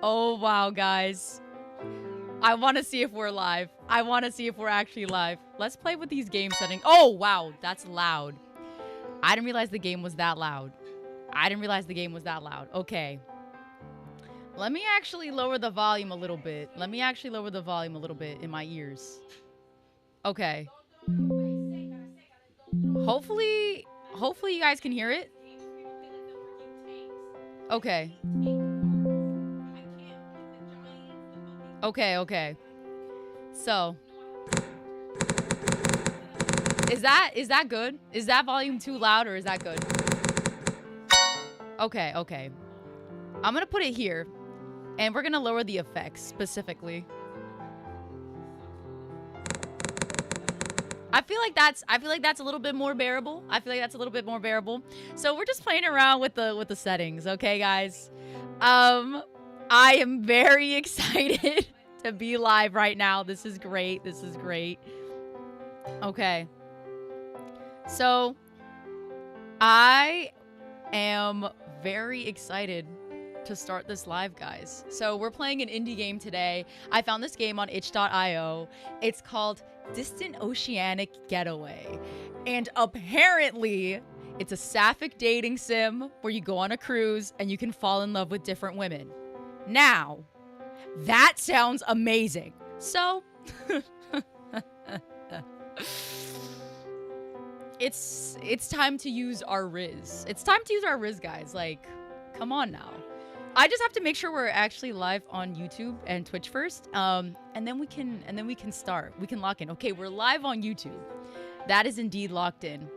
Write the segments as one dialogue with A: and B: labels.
A: Oh, wow, guys. I want to see if we're live. I want to see if we're actually live. Let's play with these game settings. Oh, wow. That's loud. I didn't realize the game was that loud. I didn't realize the game was that loud. Okay. Let me actually lower the volume a little bit. Let me actually lower the volume a little bit in my ears. Okay. Hopefully you guys can hear it. Okay. Okay. So, is that good? Is that volume too loud or is that good? Okay. I'm gonna put it here, and we're gonna lower the effects specifically. I feel like that's a little bit more bearable. So we're just playing around with the settings, okay, guys? I am very excited to be live right now. This is great. Okay. So I am very excited to start this live, guys. So we're playing an indie game today. I found this game on itch.io. It's called Distant Oceanic Getaway. And apparently, it's a Sapphic dating sim where you go on a cruise and you can fall in love with different women. Now, that sounds amazing. So, it's time to use our Riz. It's time to use our Riz, guys. Like, come on now. I just have to make sure we're actually live on YouTube and Twitch first, and then we can start. We can lock in. Okay, we're live on YouTube. That is indeed locked in.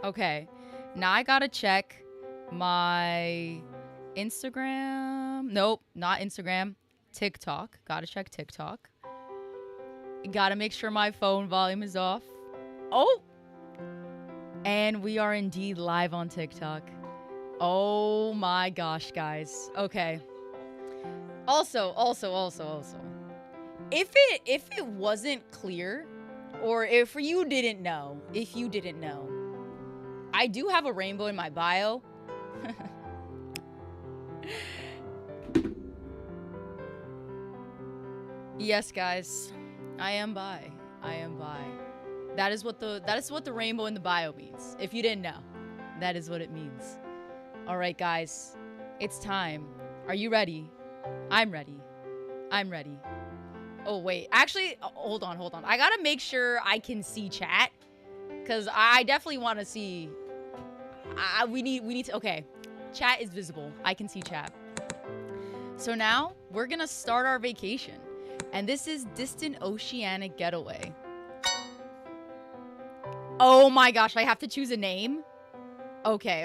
A: Okay, now I gotta check my Instagram. Nope, not Instagram. TikTok. Gotta check TikTok. Gotta make sure my phone volume is off. Oh. And we are indeed live on TikTok. Oh my gosh, guys. Okay. Also. If it wasn't clear, or if you didn't know, I do have a rainbow in my bio. Yes, guys. I am bi. That is what the rainbow in the bio means. If you didn't know, that is what it means. All right, guys, it's time. Are you ready? I'm ready. Oh wait, actually, hold on. I gotta make sure I can see chat, cause I definitely want to see. We need to. Okay, chat is visible. I can see chat. So now we're gonna start our vacation, and this is Distant Oceanic Getaway. Oh my gosh, I have to choose a name? Okay.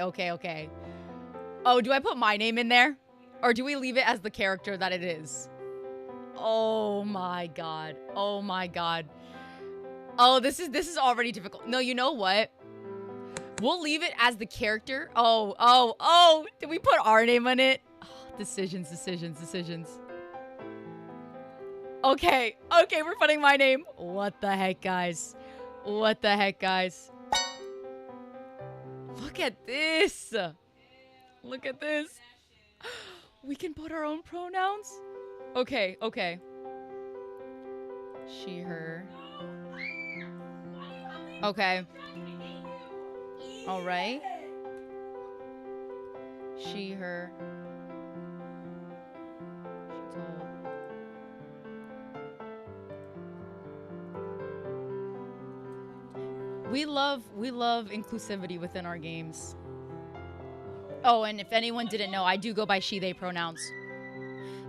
A: Oh, do I put my name in there? Or do we leave it as the character that it is? Oh my god. Oh, this is already difficult. No, you know what? We'll leave it as the character. Oh. Did we put our name on it? Oh, decisions. Okay, we're putting my name. What the heck, guys? Look at this. We can put our own pronouns? Okay. She, her. Okay. All right. She, her. She told. We love inclusivity within our games. Oh, and if anyone didn't know, I do go by she, they pronouns.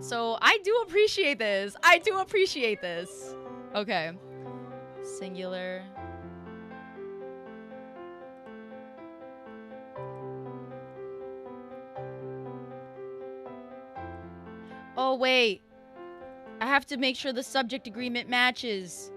A: So I do appreciate this. Okay. Singular. Oh, wait. I have to make sure the subject agreement matches.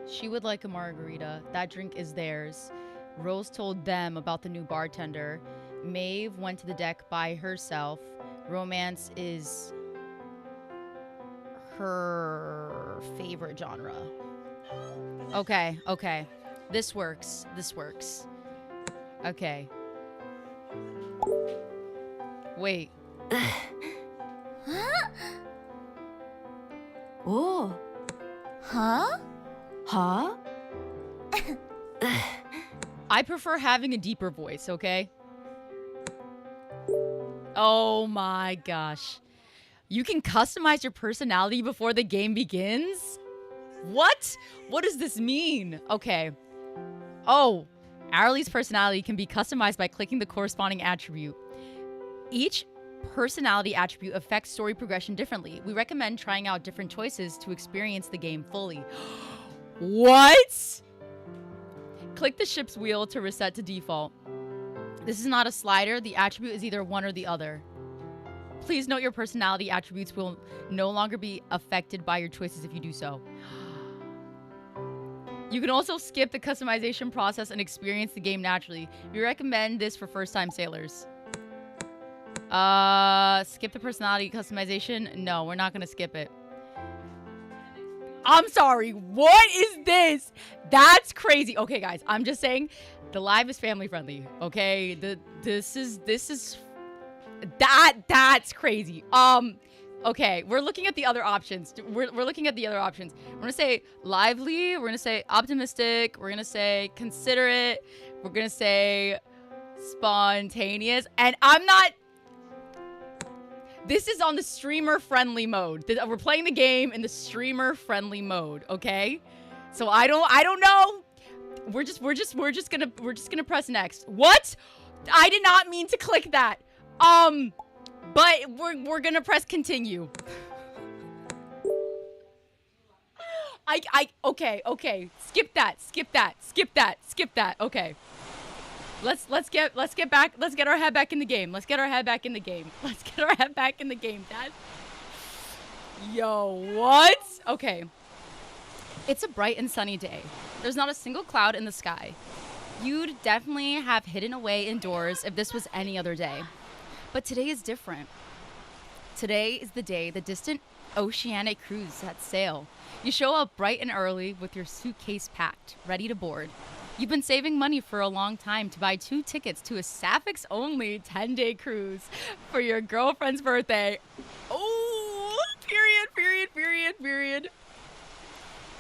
A: She would like a margarita. That drink is theirs. Rose told them about the new bartender. Maeve went to the deck by herself. Romance is her her favorite genre. Okay, okay. This works. This works. Okay. Wait.
B: Oh. Huh? Huh?
A: I prefer having a deeper voice, okay? Oh my gosh. You can customize your personality before the game begins? What? What does this mean? Okay. Oh, Arlie's personality can be customized by clicking the corresponding attribute. Each personality attribute affects story progression differently. We recommend trying out different choices to experience the game fully. What? Click the ship's wheel to reset to default. This is not a slider. The attribute is either one or the other. Please note your personality attributes will no longer be affected by your choices if you do so. You can also skip the customization process and experience the game naturally. We recommend this for first-time sailors. Skip the personality customization? No, we're not gonna skip it. I'm sorry, what is this? That's crazy. Okay, guys, I'm just saying the live is family friendly, okay? That's crazy. Okay, we're looking at the other options. We're looking at the other options. We're gonna say lively, we're gonna say optimistic, we're gonna say considerate, we're gonna say spontaneous, and I'm not. This is on the streamer-friendly mode. We're playing the game in the streamer-friendly mode, okay? So I don't know. We're just gonna press next. What? I did not mean to click that. But we're gonna press continue. Okay. Skip that. Okay. Let's get our head back in the game. Dad. Yo, what? Okay. It's a bright and sunny day. There's not a single cloud in the sky. You'd definitely have hidden away indoors if this was any other day. But today is different. Today is the day the Distant Oceanic cruise sets sail. You show up bright and early with your suitcase packed, ready to board. You've been saving money for a long time to buy 2 tickets to a Sapphic only 10-day cruise for your girlfriend's birthday. Oh, period.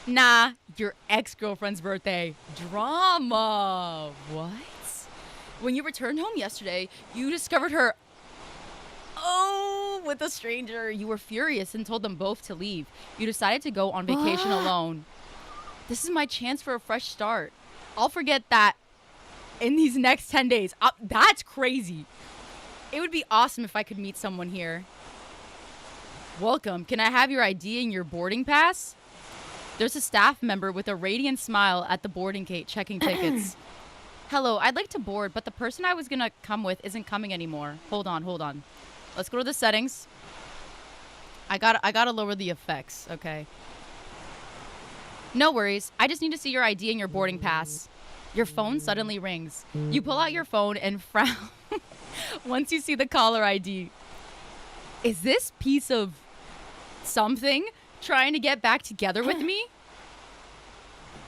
A: Nah, your ex-girlfriend's birthday. Drama. What? When you returned home yesterday, you discovered her with a stranger. You were furious and told them both to leave. You decided to go on vacation alone. This is my chance for a fresh start. I'll forget that in these next 10 days. That's crazy. It would be awesome if I could meet someone here. Welcome. Can I have your ID and your boarding pass? There's a staff member with a radiant smile at the boarding gate checking tickets. Hello, I'd like to board, but the person I was gonna come with isn't coming anymore. Hold on. Let's go to the settings. I gotta lower the effects, okay. No worries. I just need to see your ID and your boarding pass. Your phone suddenly rings. You pull out your phone and frown once you see the caller ID. Is this piece of something trying to get back together with me?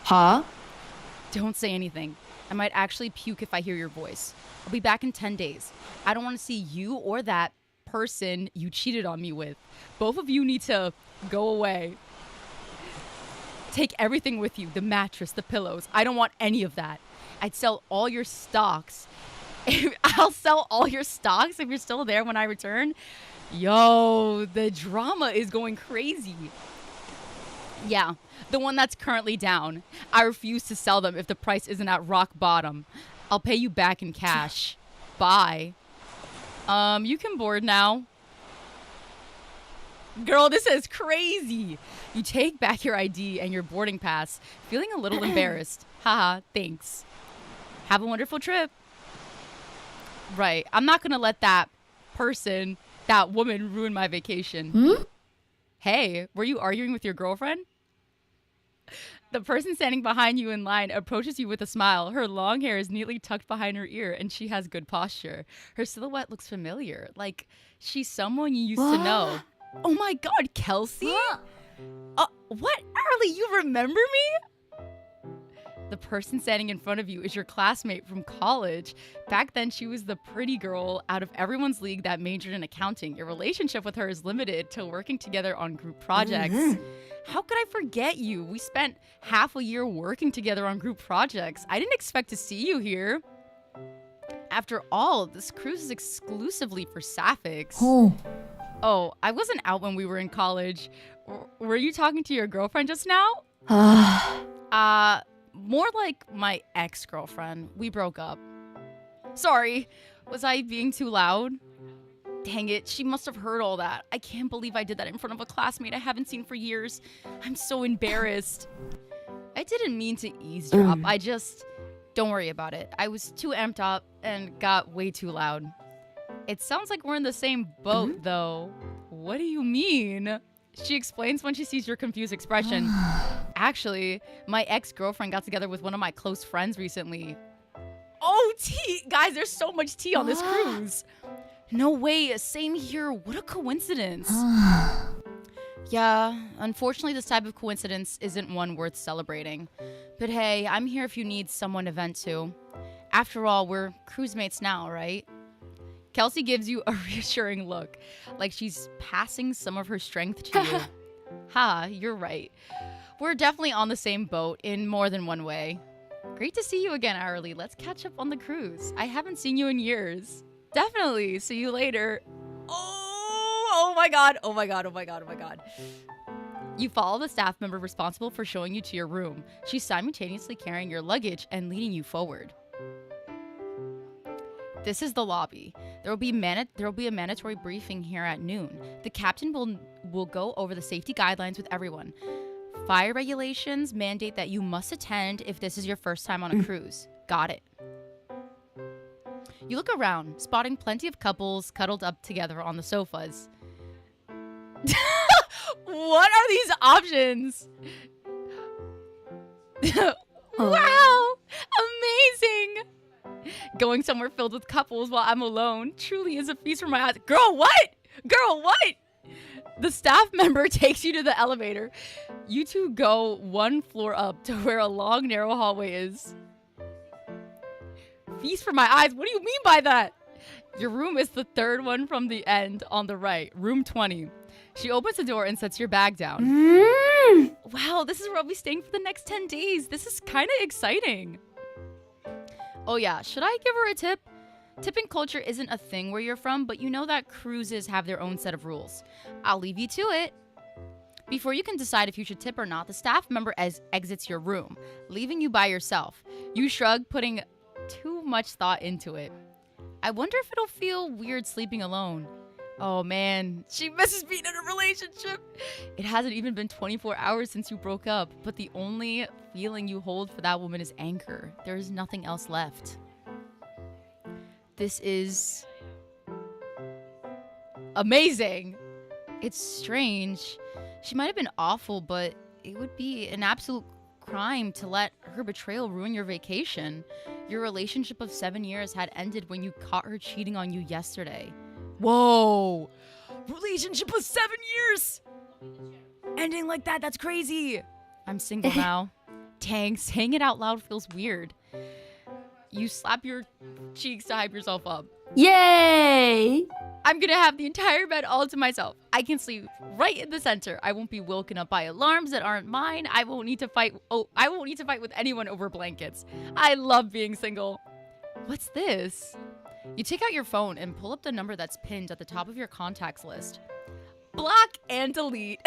B: Huh?
A: Don't say anything. I might actually puke if I hear your voice. I'll be back in 10 days. I don't want to see you or that person you cheated on me with. Both of you need to go away. Take everything with you. The mattress, the pillows. I don't want any of that. I'd sell all your stocks. I'll sell all your stocks if you're still there when I return. Yo, the drama is going crazy. Yeah, the one that's currently down. I refuse to sell them if the price isn't at rock bottom. I'll pay you back in cash. Bye. You can board now. Girl, this is crazy. You take back your ID and your boarding pass, feeling a little embarrassed. Haha, thanks. Have a wonderful trip. Right, I'm not gonna let that person, that woman, ruin my vacation. Hey, were you arguing with your girlfriend? The person standing behind you in line approaches you with a smile. Her long hair is neatly tucked behind her ear, and she has good posture. Her silhouette looks familiar, like she's someone you used to know. Oh my God, Kelsey? What? Arlie, you remember me? The person standing in front of you is your classmate from college. Back then, she was the pretty girl out of everyone's league that majored in accounting. Your relationship with her is limited to working together on group projects. How could I forget you? We spent half a year working together on group projects. I didn't expect to see you here. After all, this cruise is exclusively for Sapphics. Oh, I wasn't out when we were in college. Were you talking to your girlfriend just now? More like my ex-girlfriend. We broke up. Sorry, was I being too loud? Dang it, she must have heard all that. I can't believe I did that in front of a classmate I haven't seen for years. I'm so embarrassed. I didn't mean to eavesdrop. Don't worry about it. I was too amped up and got way too loud. It sounds like we're in the same boat, though. What do you mean? She explains when she sees your confused expression. Actually, my ex-girlfriend got together with one of my close friends recently. Oh, tea! Guys, there's so much tea on this cruise. No way, same here. What a coincidence. Yeah, unfortunately, this type of coincidence isn't one worth celebrating. But hey, I'm here if you need someone to vent to. After all, we're cruise mates now, right? Kelsey gives you a reassuring look, like she's passing some of her strength to you. Ha, you're right. We're definitely on the same boat in more than one way. Great to see you again, Arlie. Let's catch up on the cruise. I haven't seen you in years. Definitely. See you later. Oh my god. Oh my god. Oh my god. Oh my god. You follow the staff member responsible for showing you to your room. She's simultaneously carrying your luggage and leading you forward. This is the lobby. There will be a mandatory briefing here at noon. The captain will go over the safety guidelines with everyone. Fire regulations mandate that you must attend if this is your first time on a cruise. Got it. You look around, spotting plenty of couples cuddled up together on the sofas. What are these options? Wow! Amazing! Going somewhere filled with couples while I'm alone truly is a feast for my eyes. Girl, what? Girl, what? The staff member takes you to the elevator. You two go one floor up to where a long, narrow hallway is. Feast for my eyes? What do you mean by that? Your room is the third one from the end on the right, room 20. She opens the door and sets your bag down. Wow, this is where I'll be staying for the next 10 days. This is kind of exciting. Oh yeah, should I give her a tip? Tipping culture isn't a thing where you're from, but you know that cruises have their own set of rules. I'll leave you to it. Before you can decide if you should tip or not, the staff member exits your room, leaving you by yourself. You shrug, putting too much thought into it. I wonder if it'll feel weird sleeping alone. Oh man, she misses being in a relationship. It hasn't even been 24 hours since you broke up, but the only feeling you hold for that woman is anger. There is nothing else left. This is amazing. It's strange. She might have been awful, but it would be an absolute crime to let her betrayal ruin your vacation. Your relationship of 7 years had ended when you caught her cheating on you yesterday. Whoa! Relationship of 7 years! Ending like that, that's crazy! I'm single now. Dang, saying it out loud feels weird. You slap your cheeks to hype yourself up.
B: Yay!
A: I'm gonna have the entire bed all to myself. I can sleep right in the center. I won't be woken up by alarms that aren't mine. I won't need to fight with anyone over blankets. I love being single. What's this? You take out your phone and pull up the number that's pinned at the top of your contacts list. Block and delete.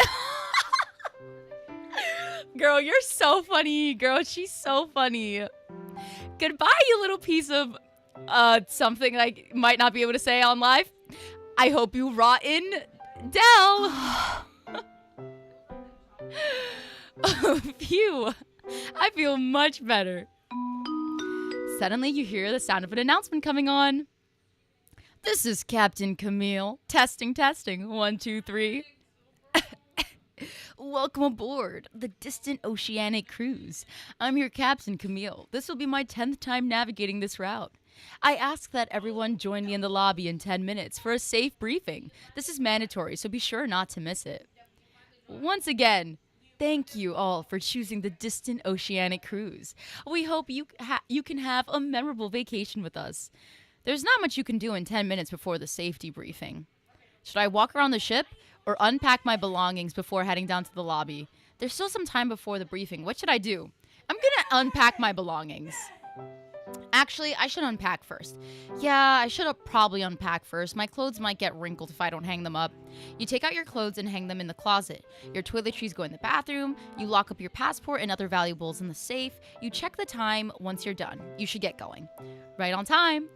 A: Girl, you're so funny. Girl, she's so funny. Goodbye, you little piece of something I might not be able to say on live. I hope you rot in Dell. Phew. I feel much better. Suddenly, you hear the sound of an announcement coming on. This is Captain Camille. Testing, testing. 1, 2, 3. Welcome aboard the Distant Oceanic Cruise. I'm your Captain Camille. This will be my 10th time navigating this route. I ask that everyone join me in the lobby in 10 minutes for a safe briefing. This is mandatory, so be sure not to miss it. Once again, thank you all for choosing the Distant Oceanic Cruise. We hope you can have a memorable vacation with us. There's not much you can do in 10 minutes before the safety briefing. Should I walk around the ship or unpack my belongings before heading down to the lobby? There's still some time before the briefing. What should I do? I'm gonna unpack my belongings. Actually, I should unpack first. Yeah, I should have probably unpack first. My clothes might get wrinkled if I don't hang them up. You take out your clothes and hang them in the closet. Your toiletries go in the bathroom. You lock up your passport and other valuables in the safe. You check the time once you're done. You should get going. Right on time.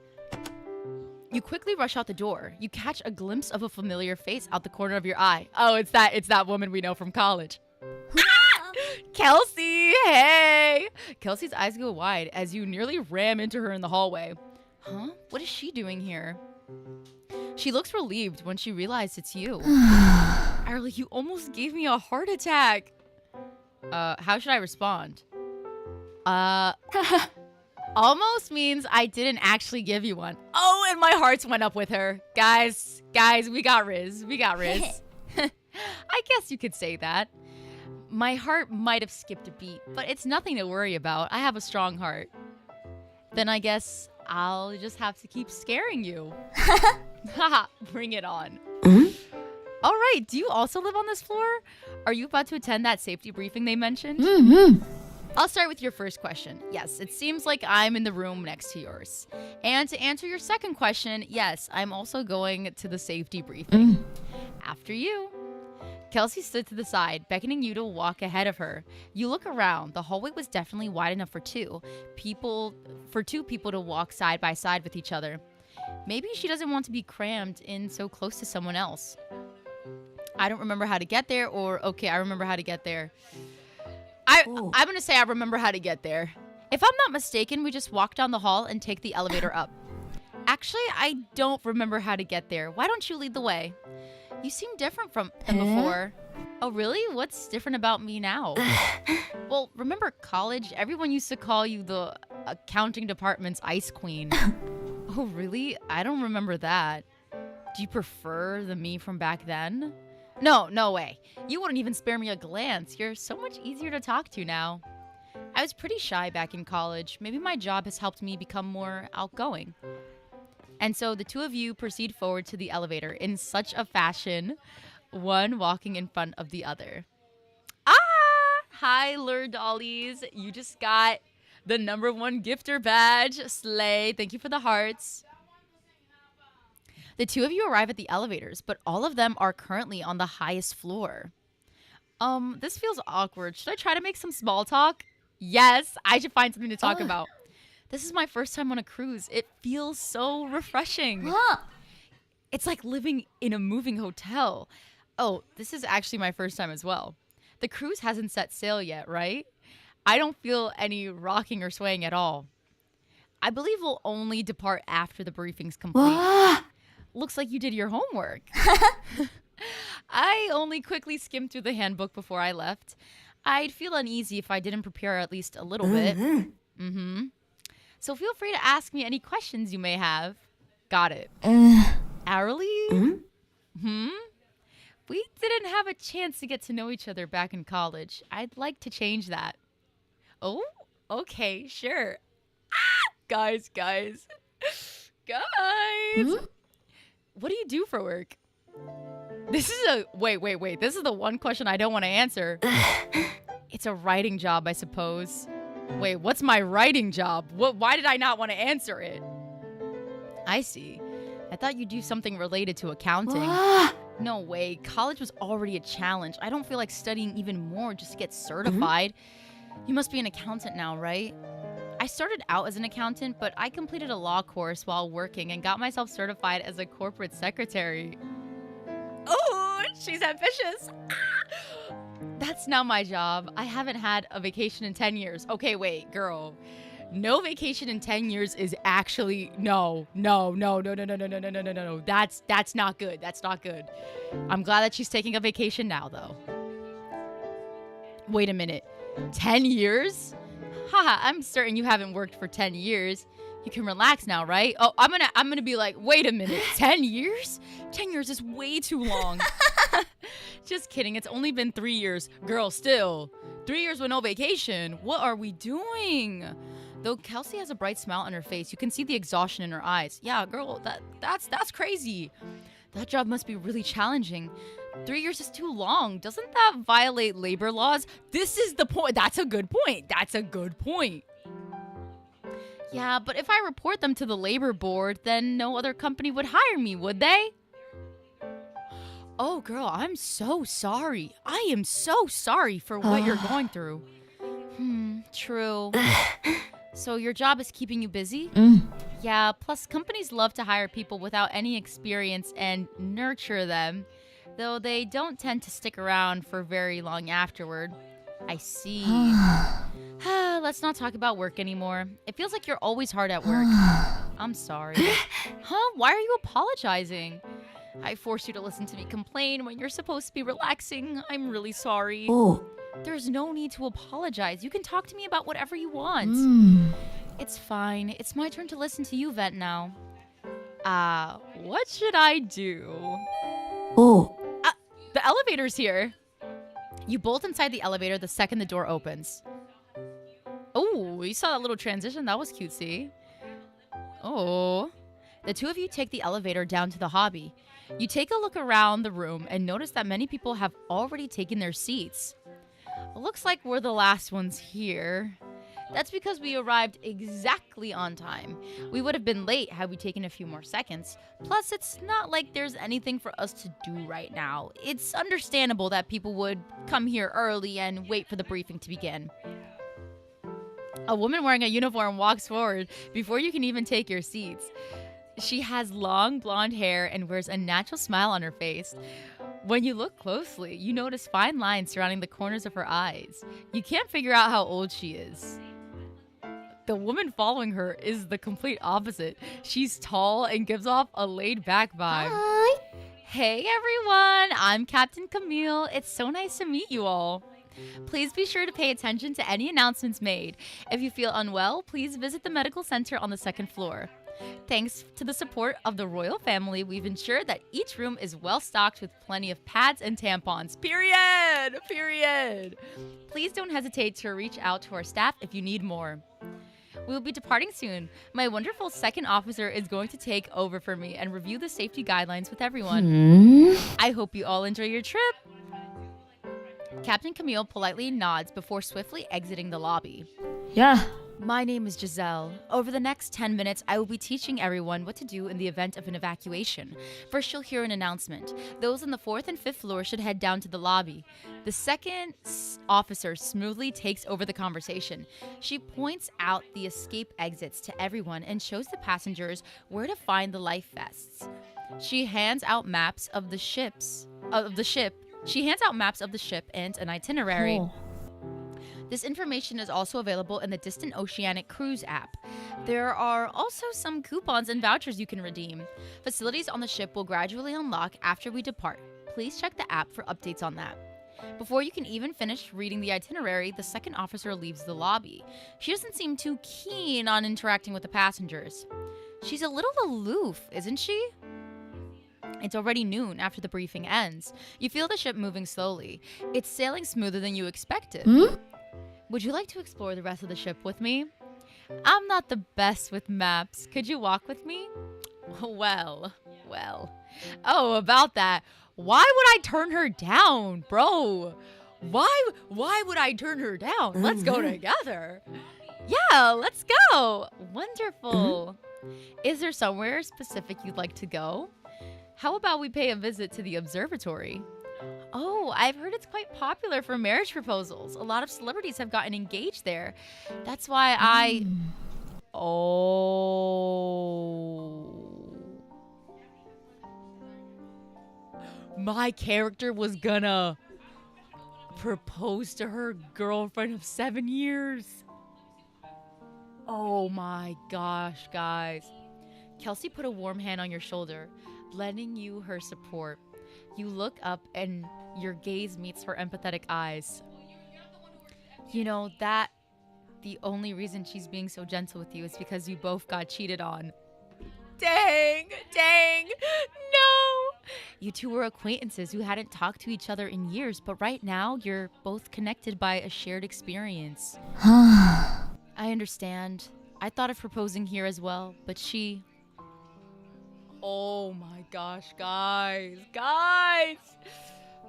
A: You quickly rush out the door. You catch a glimpse of a familiar face out the corner of your eye. Oh, it's that woman we know from college. Kelsey, hey! Kelsey's eyes go wide as you nearly ram into her in the hallway. Huh? What is she doing here? She looks relieved when she realizes it's you. Arlie, you almost gave me a heart attack. How should I respond? Almost means I didn't actually give you one. Oh, and my hearts went up with her. Guys, we got Riz. I guess you could say that. My heart might have skipped a beat, but it's nothing to worry about. I have a strong heart. Then I guess I'll just have to keep scaring you. Haha, bring it on. All right, do you also live on this floor? Are you about to attend that safety briefing they mentioned? I'll start with your first question. Yes, it seems like I'm in the room next to yours. And to answer your second question, yes, I'm also going to the safety briefing. After you. Kelsey stood to the side, beckoning you to walk ahead of her. You look around. The hallway was definitely wide enough for two people to walk side by side with each other. Maybe she doesn't want to be crammed in so close to someone else. I don't remember how to get there, or okay, I remember how to get there. I'm going to say I remember how to get there. If I'm not mistaken, we just walk down the hall and take the elevator up. Actually, I don't remember how to get there. Why don't you lead the way? You seem different than before. Oh, really? What's different about me now? Well, remember college? Everyone used to call you the accounting department's ice queen. Oh, really? I don't remember that. Do you prefer the me from back then? No way. You wouldn't even spare me a glance. You're so much easier to talk to now. I was pretty shy back in college. Maybe my job has helped me become more outgoing. And so the two of you proceed forward to the elevator in such a fashion, one walking in front of the other. Hi, Lure Dollies. You just got the #1 gifter badge. Slay. Thank you for the hearts. The two of you arrive at the elevators, but all of them are currently on the highest floor. This feels awkward. Should I try to make some small talk? Yes, I should find something to talk about. This is my first time on a cruise. It feels so refreshing. It's like living in a moving hotel. Oh, this is actually my first time as well. The cruise hasn't set sail yet, right? I don't feel any rocking or swaying at all. I believe we'll only depart after the briefing's complete. Looks like you did your homework. I only quickly skimmed through the handbook before I left. I'd feel uneasy if I didn't prepare at least a little bit. So feel free to ask me any questions you may have. Got it. Arlie? We didn't have a chance to get to know each other back in college. I'd like to change that. Oh, okay, sure. Guys. What do you do for work? This is wait. This is the one question I don't want to answer. It's a writing job, I suppose. Wait, what's my writing job? Why did I not want to answer it? I see. I thought you'd do something related to accounting. No way. College was already a challenge. I don't feel like studying even more just to get certified. You must be an accountant now, right? I started out as an accountant, but I completed a law course while working and got myself certified as a corporate secretary. Oh, she's ambitious. That's now my job. I haven't had a vacation in 10 years. Okay, wait, girl. No vacation in 10 years is actually no. That's not good. That's not good. I'm glad that she's taking a vacation now, though. Wait a minute. 10 years? Haha, I'm certain you haven't worked for 10 years. You can relax now, right? Oh, I'm gonna be like, wait a minute, 10 years? 10 years is way too long. Just kidding. It's only been 3 years. Girl, still. 3 years with no vacation. What are we doing? Though Kelsey has a bright smile on her face, you can see the exhaustion in her eyes. Yeah, girl, that's crazy. That job must be really challenging. 3 years is too long. Doesn't that violate labor laws? This is the point. That's a good point. Yeah, but if I report them to the labor board, then no other company would hire me, would they? Oh, girl, I'm so sorry. I am so sorry for what you're going through. True. So your job is keeping you busy? Yeah, plus companies love to hire people without any experience and nurture them, though they don't tend to stick around for very long afterward. I see. Let's not talk about work anymore. It feels like you're always hard at work. I'm sorry. Why are you apologizing? I forced you to listen to me complain when you're supposed to be relaxing. I'm really sorry.
B: Oh.
A: There's no need to apologize. You can talk to me about whatever you want. It's fine. It's my turn to listen to you vent now. What should I do?
B: Oh.
A: The elevator's here. You bolt inside the elevator the second the door opens. Oh, you saw that little transition? That was cutesy. Oh. The two of you take the elevator down to the hobby. You take a look around the room and notice that many people have already taken their seats. Looks like we're the last ones here. That's because we arrived exactly on time. We would have been late had we taken a few more seconds. Plus, it's not like there's anything for us to do right now. It's understandable that people would come here early and wait for the briefing to begin. A woman wearing a uniform walks forward before you can even take your seats. She has long blonde hair and wears a natural smile on her face. When you look closely, you notice fine lines surrounding the corners of her eyes. You can't figure out how old she is. The woman following her is the complete opposite. She's tall and gives off a laid-back vibe.
B: Hi.
A: Hey everyone, I'm Captain Camille. It's so nice to meet you all. Please be sure to pay attention to any announcements made. If you feel unwell, please visit the medical center on the second floor. Thanks to the support of the royal family, we've ensured that each room is well stocked with plenty of pads and tampons. Period. Please don't hesitate to reach out to our staff if you need more. We will be departing soon. My wonderful second officer is going to take over for me and review the safety guidelines with everyone. I hope you all enjoy your trip. Captain Camille politely nods before swiftly exiting the lobby.
B: Yeah.
A: My name is Giselle. Over the next 10 minutes, I will be teaching everyone what to do in the event of an evacuation. First, you'll hear an announcement. Those on the 4th and 5th floor should head down to the lobby. The second officer smoothly takes over the conversation. She points out the escape exits to everyone and shows the passengers where to find the life vests. She hands out maps of the ship. She hands out maps of the ship and an itinerary.
B: Oh.
A: This information is also available in the Distant Oceanic Cruise app. There are also some coupons and vouchers you can redeem. Facilities on the ship will gradually unlock after we depart. Please check the app for updates on that. Before you can even finish reading the itinerary, the second officer leaves the lobby. She doesn't seem too keen on interacting with the passengers. She's a little aloof, isn't she? It's already noon after the briefing ends. You feel the ship moving slowly. It's sailing smoother than you expected. Would you like to explore the rest of the ship with me? I'm not the best with maps. Could you walk with me? Well. Oh, about that. Why would I turn her down, bro? Why would I turn her down? Let's go together. Yeah, let's go. Wonderful. Is there somewhere specific you'd like to go? How about we pay a visit to the observatory? Oh, I've heard it's quite popular for marriage proposals. A lot of celebrities have gotten engaged there. That's why my character was gonna propose to her girlfriend of 7 years. Oh my gosh, guys. Kelsey put a warm hand on your shoulder, lending you her support. You look up and your gaze meets her empathetic eyes. You know that the only reason she's being so gentle with you is because you both got cheated on. Dang, no. You two were acquaintances who hadn't talked to each other in years, but right now you're both connected by a shared experience. I understand. I thought of proposing here as well, but she... Oh my gosh, guys.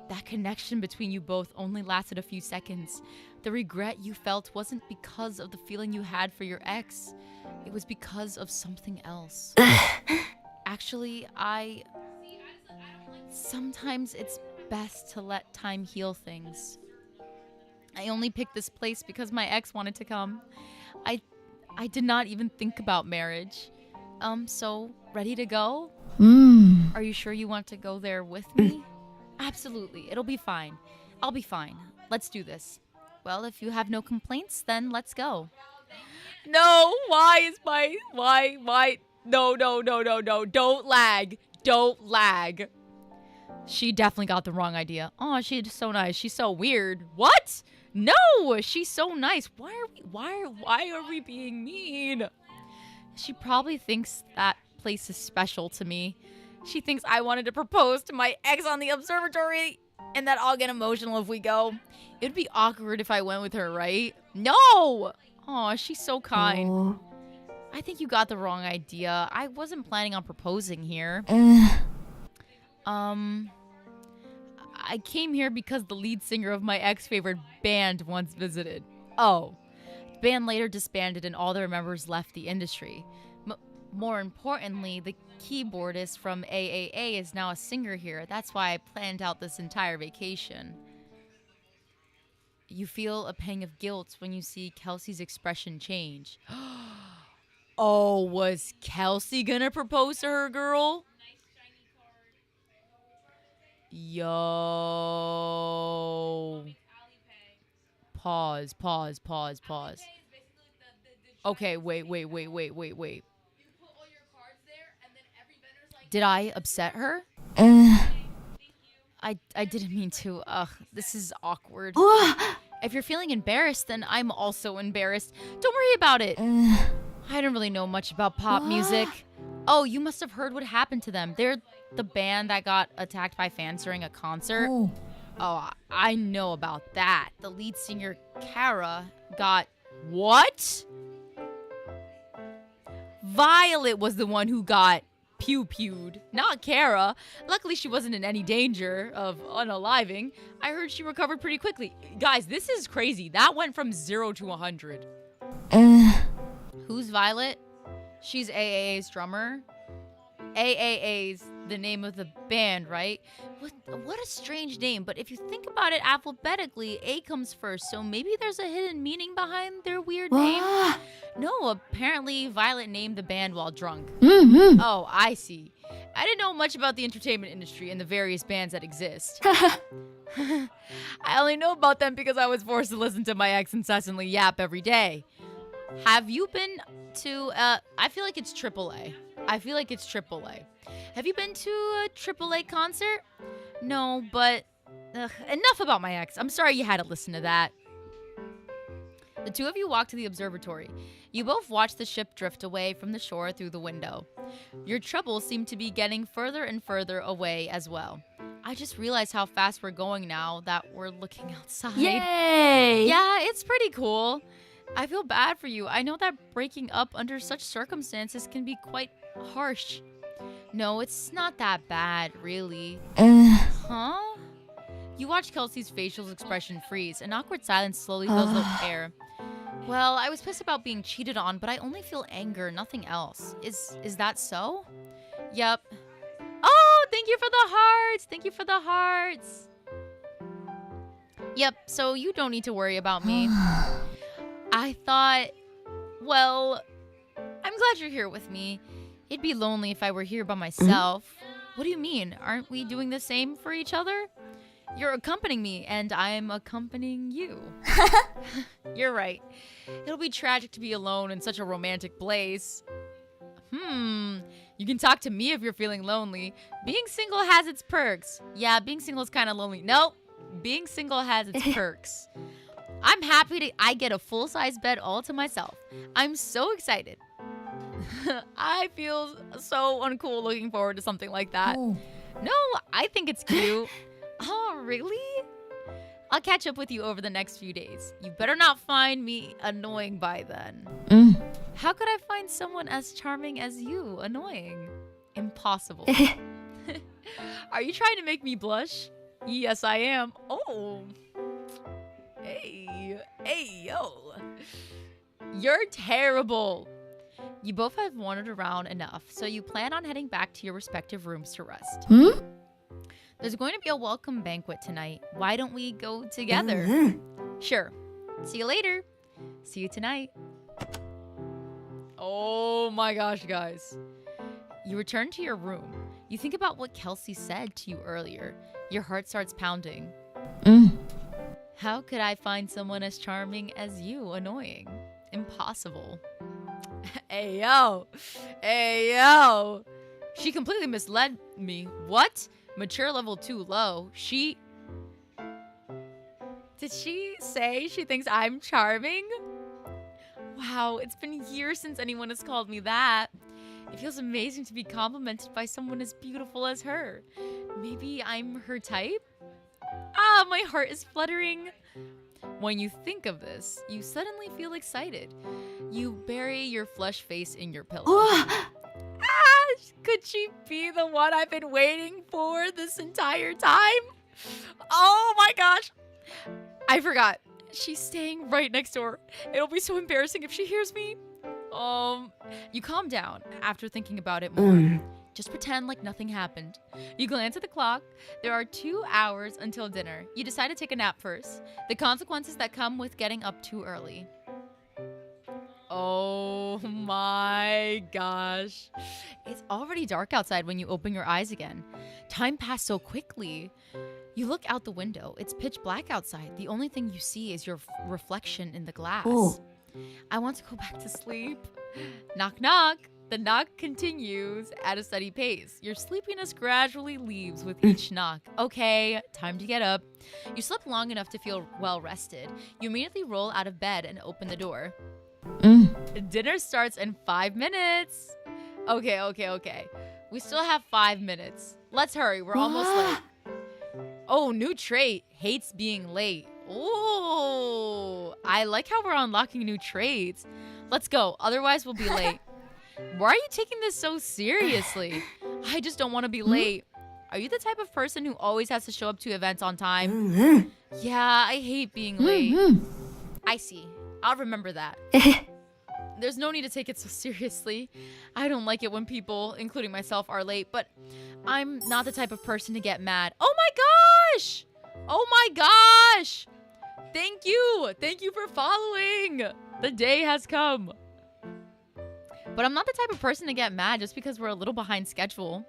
A: That connection between you both only lasted a few seconds. The regret you felt wasn't because of the feeling you had for your ex. It was because of something else. Actually, sometimes it's best to let time heal things. I only picked this place because my ex wanted to come. I did not even think about marriage. So, ready to go? Are you sure you want to go there with me? Absolutely. It'll be fine. I'll be fine. Let's do this. Well, if you have no complaints, then let's go. No, why? No. Don't lag. She definitely got the wrong idea. Oh, she's so nice. She's so weird. What? No, she's so nice. Why are we being mean? She probably thinks that place is special to me. She thinks I wanted to propose to my ex on the observatory and that I'll get emotional if we go. It'd be awkward if I went with her, right? No! Aw, she's so kind. I think you got the wrong idea. I wasn't planning on proposing here. I came here because the lead singer of my ex-favorite band once visited. Oh. The band later disbanded and all their members left the industry. More importantly, the keyboardist from AAA is now a singer here. That's why I planned out this entire vacation. You feel a pang of guilt when you see Kelsey's expression change. Oh, was Kelsey gonna propose to her, girl? Yo. Pause. Okay, wait. Did I upset her? I didn't mean to. Ugh, this is awkward. If you're feeling embarrassed, then I'm also embarrassed. Don't worry about it. I don't really know much about pop music. Oh, you must have heard what happened to them. They're the band that got attacked by fans during a concert. Oh, I know about that. The lead singer, Kara, got... What? Violet was the one who got pew-pewed, not Kara. Luckily, she wasn't in any danger of unaliving. I heard she recovered pretty quickly. Guys, this is crazy. That went from 0 to 100. Who's Violet? She's AAA's drummer. AAA's the name of the band, right? What a strange name, but if you think about it alphabetically, A comes first, so maybe there's a hidden meaning behind their weird name? No, apparently Violet named the band while drunk. Oh, I see. I didn't know much about the entertainment industry and the various bands that exist. I only know about them because I was forced to listen to my ex incessantly yap every day. Have you been to, I feel like it's AAA. Have you been to a AAA concert? No, but enough about my ex. I'm sorry you had to listen to that. The two of you walk to the observatory. You both watch the ship drift away from the shore through the window. Your troubles seem to be getting further and further away as well. I just realized how fast we're going now that we're looking outside.
B: Yay!
A: Yeah, it's pretty cool. I feel bad for you. I know that breaking up under such circumstances can be quite harsh. No, it's not that bad, really. Huh? You watch Kelsey's facial expression freeze. An awkward silence slowly fills the air. Well, I was pissed about being cheated on, but I only feel anger, nothing else. Is that so? Yep. Oh, thank you for the hearts. Yep, so you don't need to worry about me. I thought, well, I'm glad you're here with me. It'd be lonely if I were here by myself. What do you mean? Aren't we doing the same for each other? You're accompanying me, and I'm accompanying you. You're right. It'll be tragic to be alone in such a romantic place. You can talk to me if you're feeling lonely. Being single has its perks. Yeah, being single is kind of lonely. Nope. Being single has its perks. I'm happy I get a full-size bed all to myself. I'm so excited. I feel so uncool looking forward to something like that. No, I think it's cute. Oh, really? I'll catch up with you over the next few days. You better not find me annoying by then. How could I find someone as charming as you annoying? Impossible. Are you trying to make me blush? Yes, I am. Oh. Hey, yo. You're terrible. You both have wandered around enough, so you plan on heading back to your respective rooms to rest. There's going to be a welcome banquet tonight. Why don't we go together? Sure. See you later. See you tonight. Oh my gosh, guys. You return to your room. You think about what Kelsey said to you earlier. Your heart starts pounding. How could I find someone as charming as you annoying? Impossible. Hey, yo. Hey, yo. She completely misled me. What? Mature level 2 low. Did she say she thinks I'm charming? Wow, it's been years since anyone has called me that. It feels amazing to be complimented by someone as beautiful as her. Maybe I'm her type? Ah, my heart is fluttering. When you think of this, you suddenly feel excited. You bury your flushed face in your pillow. Could she be the one I've been waiting for this entire time? Oh my gosh. I forgot. She's staying right next door. It'll be so embarrassing if she hears me. You calm down after thinking about it more. Just pretend like nothing happened. You glance at the clock. There are 2 hours until dinner. You decide to take a nap first. The consequences that come with getting up too early. Oh my gosh. It's already dark outside when you open your eyes again. Time passed so quickly. You look out the window. It's pitch black outside. The only thing you see is your reflection in the glass. I want to go back to sleep. Knock, knock. The knock continues at a steady pace. Your sleepiness gradually leaves with each knock. Okay, time to get up. You slept long enough to feel well rested. You immediately roll out of bed and open the door. Dinner starts in 5 minutes. Okay. We still have 5 minutes. Let's hurry. We're almost late. Oh, new trait. Hates being late. Oh, I like how we're unlocking new traits. Let's go. Otherwise, we'll be late. Why are you taking this so seriously? I just don't want to be late. Are you the type of person who always has to show up to events on time? Yeah, I hate being late. I see. I'll remember that. There's no need to take it so seriously. I don't like it when people, including myself, are late, but I'm not the type of person to get mad. Oh my gosh! Oh my gosh! Thank you! Thank you for following! The day has come. But I'm not the type of person to get mad just because we're a little behind schedule.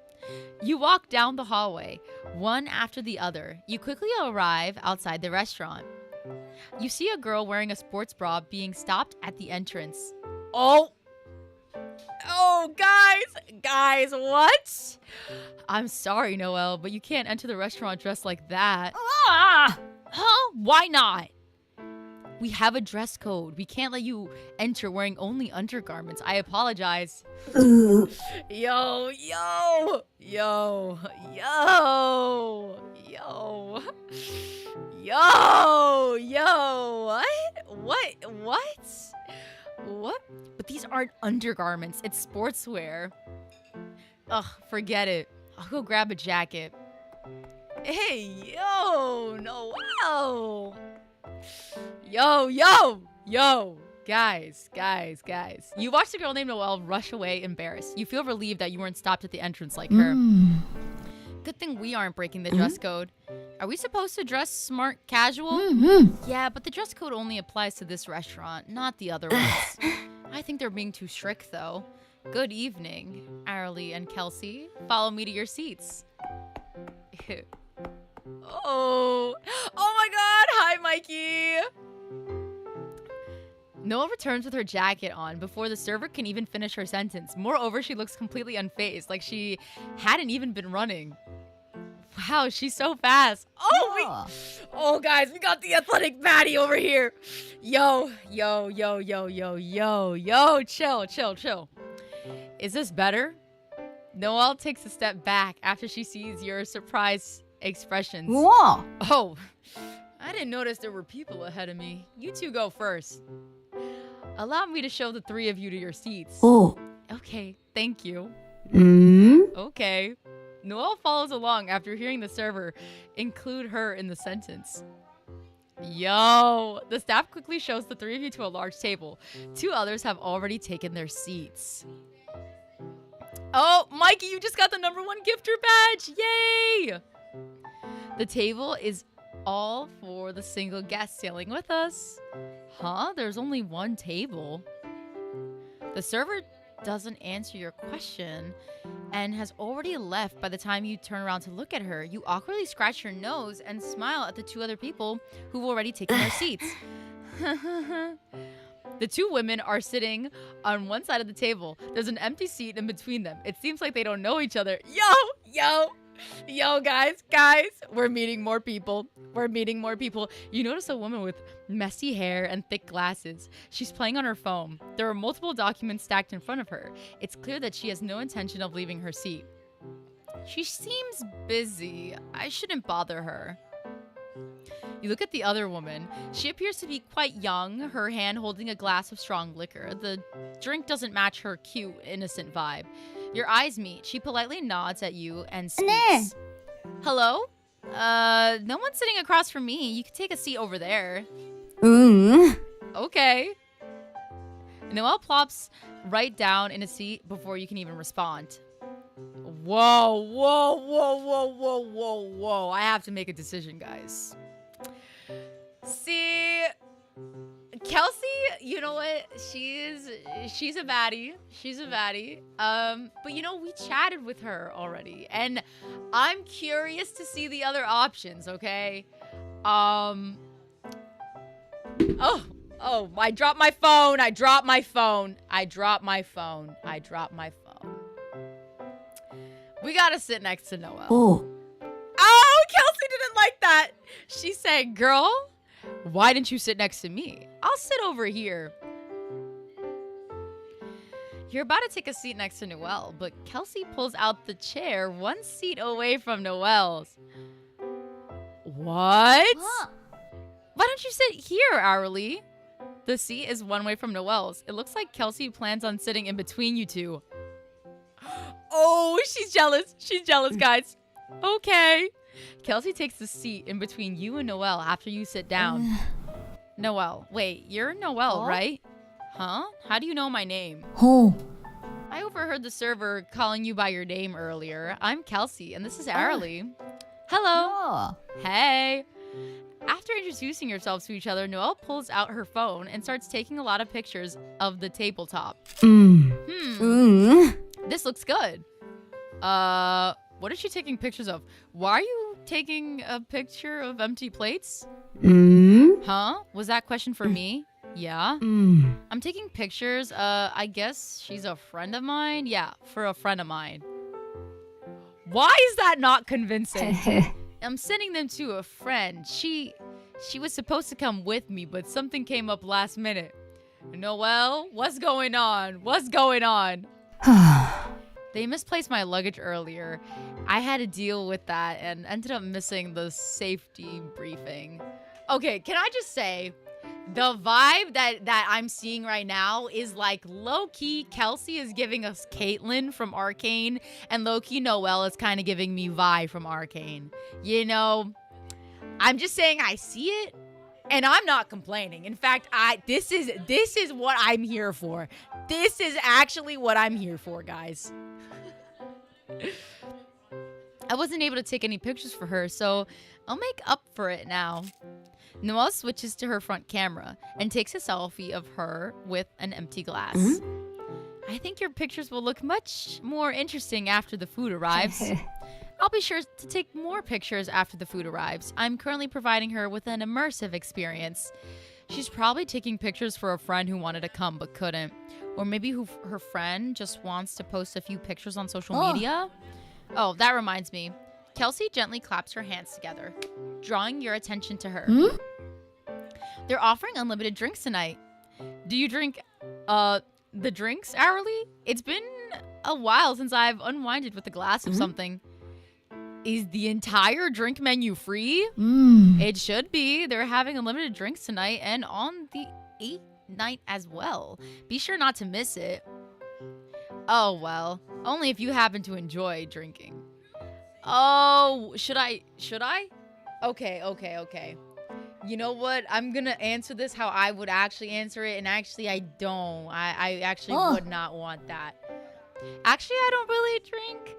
A: You walk down the hallway, one after the other. You quickly arrive outside the restaurant. You see a girl wearing a sports bra being stopped at the entrance. Oh, guys, what? I'm sorry, Noelle, but you can't enter the restaurant dressed like that. Huh? Why not? We have a dress code. We can't let you enter wearing only undergarments. I apologize. Yo. What? But these aren't undergarments. It's sportswear. Ugh, forget it. I'll go grab a jacket. Hey, yo, Noelle. Yo. Guys. You watched a girl named Noelle rush away embarrassed. You feel relieved that you weren't stopped at the entrance like her. Good thing we aren't breaking the dress code. Are we supposed to dress smart casual? Yeah, but the dress code only applies to this restaurant, not the other ones. I think they're being too strict, though. Good evening, Arlie and Kelsey. Follow me to your seats. Oh my god! Hi, Mikey! Noelle returns with her jacket on before the server can even finish her sentence. Moreover, she looks completely unfazed, like she hadn't even been running. Wow, she's so fast. Oh, guys, we got the athletic baddie over here. Yo, chill. Is this better? Noelle takes a step back after she sees your surprised expressions.
B: 우와.
A: Oh, I didn't notice there were people ahead of me. You two go first. Allow me to show the three of you to your seats.
B: 오.
A: Okay, thank you.
B: 음.
A: Okay. Noelle follows along after hearing the server include her in the sentence. Yo, the staff quickly shows the three of you to a large table. Two others have already taken their seats. Oh, Mikey, you just got the #1 gifter badge. Yay! The table is all for the single guest sailing with us. Huh? There's only one table. The server doesn't answer your question and has already left by the time you turn around to look at her. You awkwardly scratch your nose and smile at the two other people who've already taken their seats. The two women are sitting on one side of the table. There's an empty seat in between them. It seems like they don't know each other. Yo, guys, we're meeting more people. You notice a woman with messy hair and thick glasses. She's playing on her phone. There are multiple documents stacked in front of her. It's clear that she has no intention of leaving her seat. She seems busy. I shouldn't bother her. You look at the other woman. She appears to be quite young, her hand holding a glass of strong liquor. The drink doesn't match her cute, innocent vibe. Your eyes meet. She politely nods at you and speaks. Hello? No one's sitting across from me. You can take a seat over there. Okay. Noelle plops right down in a seat before you can even respond. Whoa. I have to make a decision, guys. See, Kelsey, you know what? She's a baddie. But you know, we chatted with her already, and I'm curious to see the other options, okay? Oh, I dropped my phone. We gotta sit next to Noelle.
B: 오.
A: Oh, Kelsey didn't like that. She said, girl, why didn't you sit next to me? I'll sit over here. You're about to take a seat next to Noelle, but Kelsey pulls out the chair one seat away from Noelle's. What?
B: Huh?
A: Why don't you sit here, Hourly? The seat is one way from Noelle's. It looks like Kelsey plans on sitting in between you two. Oh, she's jealous, guys. Okay. Kelsey takes the seat in between you and Noelle after you sit down. Noelle, wait, you're Noelle, right? Huh? How do you know my name?
B: 호.
A: I overheard the server calling you by your name earlier. I'm Kelsey, and this is Arlie. Hello. Hey. After introducing yourselves to each other, Noelle pulls out her phone and starts taking a lot of pictures of the tabletop. This looks good. What is she taking pictures of? Why are you taking a picture of empty plates? Huh? Was that question for me? Yeah. I'm taking pictures. I guess she's a friend of mine. Yeah, for a friend of mine. Why is that not convincing? I'm sending them to a friend. She was supposed to come with me, but something came up last minute. Noelle, what's going on? They misplaced my luggage earlier. I had to deal with that and ended up missing the safety briefing. Okay, can I just say, the vibe that I'm seeing right now is like low-key Kelsey is giving us Caitlyn from Arcane, and low-key Noelle is kind of giving me Vi from Arcane. You know, I'm just saying I see it, and I'm not complaining. In fact, this is what I'm here for. This is actually what I'm here for, guys. I wasn't able to take any pictures for her, so I'll make up for it now. Noelle switches to her front camera and takes a selfie of her with an empty glass. I think your pictures will look much more interesting after the food arrives. I'll be sure to take more pictures after the food arrives. I'm currently providing her with an immersive experience. She's probably taking pictures for a friend who wanted to come but couldn't. Or maybe her friend just wants to post a few pictures on social media. Oh, that reminds me. Kelsey gently claps her hands together, drawing your attention to her. They're offering unlimited drinks tonight. Do you drink the drinks hourly? It's been a while since I've unwinded with a glass of something. Is the entire drink menu free? It should be. They're having unlimited drinks tonight and on the 8th night as well. Be sure not to miss it. Oh, well. Only if you happen to enjoy drinking. Oh, should I? Okay. You know what? I'm gonna answer this how I would actually answer it, and actually I don't. I actually would not want that. Actually, I don't really drink.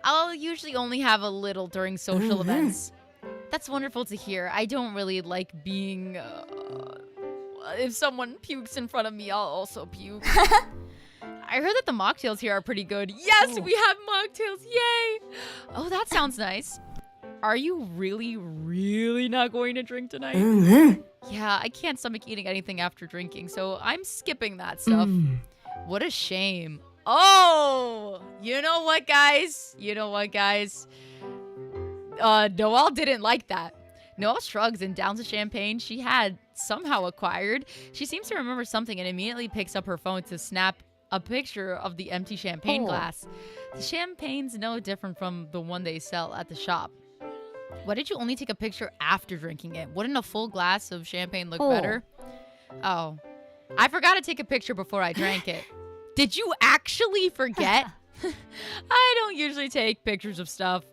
A: I'll usually only have a little during social events. That's wonderful to hear. I don't really like being... if someone pukes in front of me, I'll also puke. I heard that the mocktails here are pretty good. Yes, we have mocktails. Yay! Oh, that sounds nice. Are you really, really not going to drink tonight? Yeah, I can't stomach eating anything after drinking, so I'm skipping that stuff. What a shame. Oh, you know what, guys? Noelle didn't like that. Noelle shrugs and downs a champagne she had somehow acquired. She seems to remember something and immediately picks up her phone to snap a picture of the empty champagne glass. The champagne's no different from the one they sell at the shop. Why did you only take a picture after drinking it? Wouldn't a full glass of champagne look better? Oh, I forgot to take a picture before I drank it. Did you actually forget? I don't usually take pictures of stuff.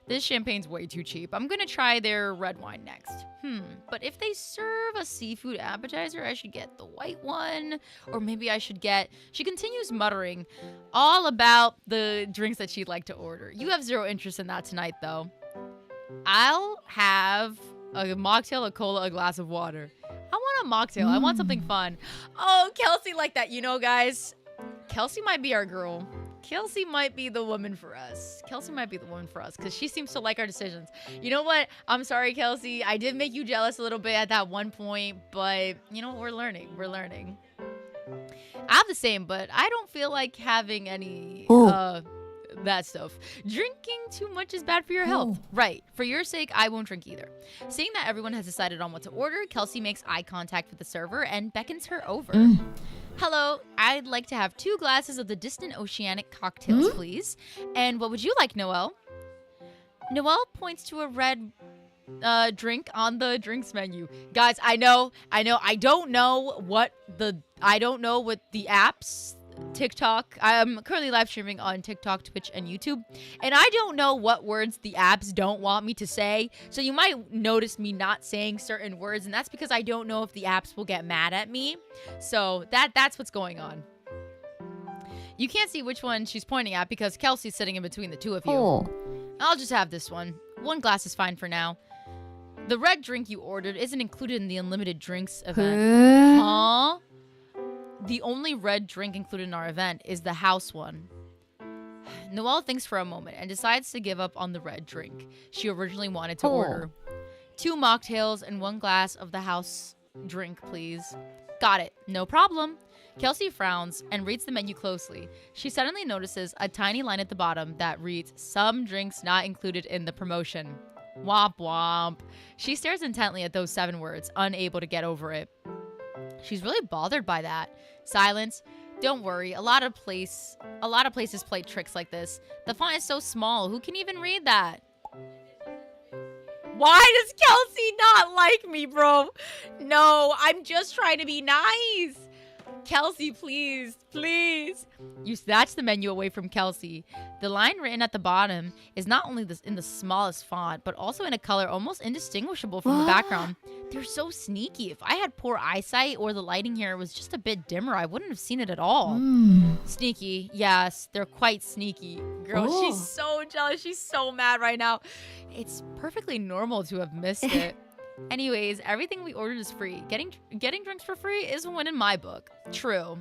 A: This champagne's way too cheap. I'm gonna try their red wine next. But if they serve a seafood appetizer, I should get the white one. Or maybe I should get... She continues muttering all about the drinks that she'd like to order. You have zero interest in that tonight, though. I'll have a mocktail, a cola, a glass of water. I want a mocktail. I want something fun. Oh, Kelsey like that. You know, guys... Kelsey might be our girl. Kelsey might be the woman for us. Because she seems to like our decisions. You know what? I'm sorry, Kelsey. I did make you jealous a little bit at that one point, but you know, we're learning. I have the same, but I don't feel like having any that stuff. Drinking too much is bad for your health. Right. For your sake, I won't drink either. Seeing that everyone has decided on what to order, Kelsey makes eye contact with the server and beckons her over. Hello, I'd like to have 2 glasses of the Distant Oceanic cocktails, please. And what would you like, Noelle? Noelle points to a red drink on the drinks menu. Guys, I don't know what the apps, TikTok. I'm currently live streaming on TikTok, Twitch, and YouTube. And I don't know what words the apps don't want me to say. So you might notice me not saying certain words. And that's because I don't know if the apps will get mad at me. So that's what's going on. You can't see which one she's pointing at because Kelsey's sitting in between the two of you. I'll just have this one. 1 glass is fine for now. The red drink you ordered isn't included in the unlimited drinks event. Huh? The only red drink included in our event is the house one. Noelle thinks for a moment and decides to give up on the red drink she originally wanted to order. 2 mocktails and 1 glass of the house drink, please. Got it. No problem. Kelsey frowns and reads the menu closely. She suddenly notices a tiny line at the bottom that reads, "Some drinks not included in the promotion." Womp womp. She stares intently at those 7 words, unable to get over it. She's really bothered by that. Silence. Don't worry. A lot of places play tricks like this. The font is so small. Who can even read that? Why does Kelsey not like me, bro? No, I'm just trying to be nice. Kelsey, please. You snatch the menu away from Kelsey. The line written at the bottom is not only in the smallest font, but also in a color almost indistinguishable from the background. They're so sneaky. If I had poor eyesight or the lighting here was just a bit dimmer, I wouldn't have seen it at all. Sneaky. Yes, they're quite sneaky. Girl, she's so jealous. She's so mad right now. It's perfectly normal to have missed it. Anyways, everything we ordered is free. Getting drinks for free is a win in my book. True.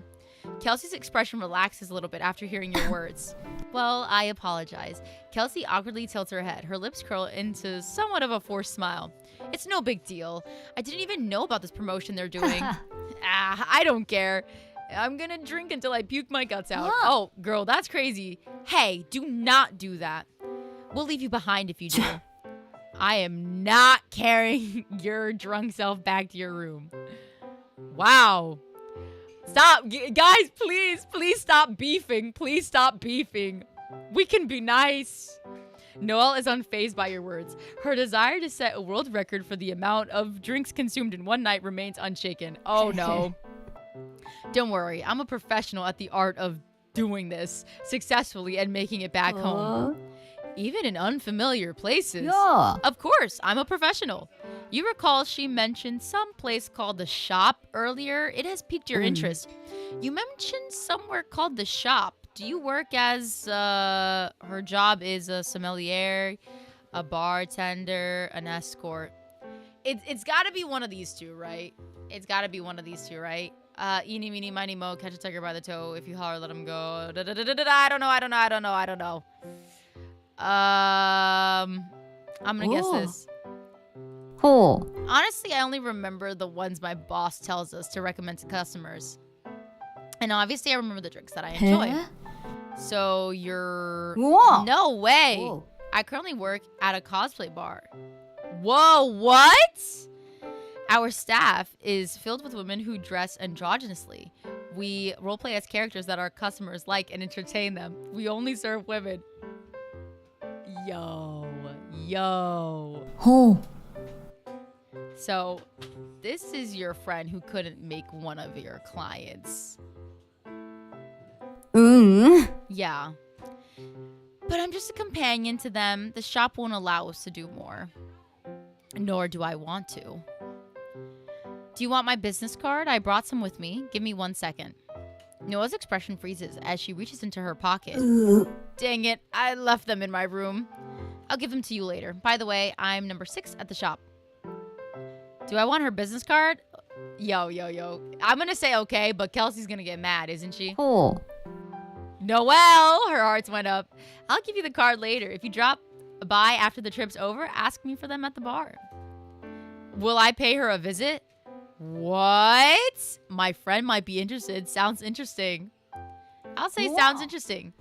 A: Kelsey's expression relaxes a little bit after hearing your words. Well, I apologize. Kelsey awkwardly tilts her head. Her lips curl into somewhat of a forced smile. It's no big deal. I didn't even know about this promotion they're doing. I don't care. I'm gonna drink until I puke my guts out. Oh, girl, that's crazy. Hey, do not do that. We'll leave you behind if you do. I am not carrying your drunk self back to your room. Wow. Stop. Guys, please stop beefing. Please stop beefing. We can be nice. Noelle is unfazed by your words. Her desire to set a world record for the amount of drinks consumed in one night remains unshaken. Oh no. Don't worry, I'm a professional at the art of doing this successfully and making it back home. Even in unfamiliar places.
B: Yeah.
A: Of course, I'm a professional. You recall she mentioned some place called The Shop earlier. It has piqued your interest. You mentioned somewhere called The Shop. Do you work as, her job is a sommelier, a bartender, an escort? It's gotta be one of these two, right? It's gotta be one of these two, right? Eeny, meeny, miny, mo, catch a tiger by the toe. If you holler, let him go. I don't know. I'm gonna guess this.
B: Oh.
A: Honestly, I only remember the ones my boss tells us to recommend to customers. And obviously, I remember the drinks that I enjoy. So you're...
B: Whoa.
A: No way.
B: Whoa.
A: I currently work at a cosplay bar. Whoa, what? Our staff is filled with women who dress androgynously. We roleplay as characters that our customers like and entertain them. We only serve women. Yo.
B: Oh.
A: So, this is your friend who couldn't make one of your clients. Yeah. But I'm just a companion to them. The shop won't allow us to do more. Nor do I want to. Do you want my business card? I brought some with me. Give me 1 second. Noah's expression freezes as she reaches into her pocket. Dang it, I left them in my room. I'll give them to you later. By the way, I'm number 6 at the shop. Do I want her business card? Yo. I'm gonna say okay, but Kelsey's gonna get mad, isn't she?
B: Oh.
A: Noelle, her hearts went up. I'll give you the card later. If you drop by after the trip's over, ask me for them at the bar. Will I pay her a visit? What? My friend might be interested. Sounds interesting. I'll say sounds interesting.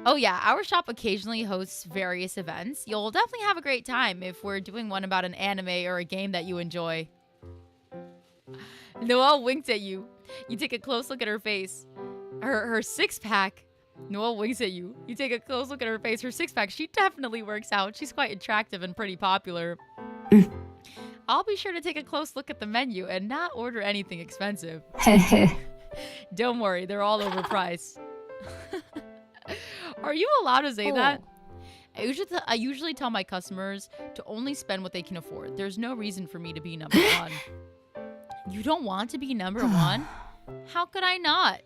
A: Oh yeah, our shop occasionally hosts various events. You'll definitely have a great time if we're doing one about an anime or a game that you enjoy. Noelle winked at you. You take a close look at her face. Her six-pack. Noelle winks at you. You take a close look at her face. Her six-pack, she definitely works out. She's quite attractive and pretty popular. I'll be sure to take a close look at the menu and not order anything expensive. Don't worry, they're all overpriced. Are you allowed to say that? I usually tell my customers to only spend what they can afford. There's no reason for me to be number one. You don't want to be number one? How could I not?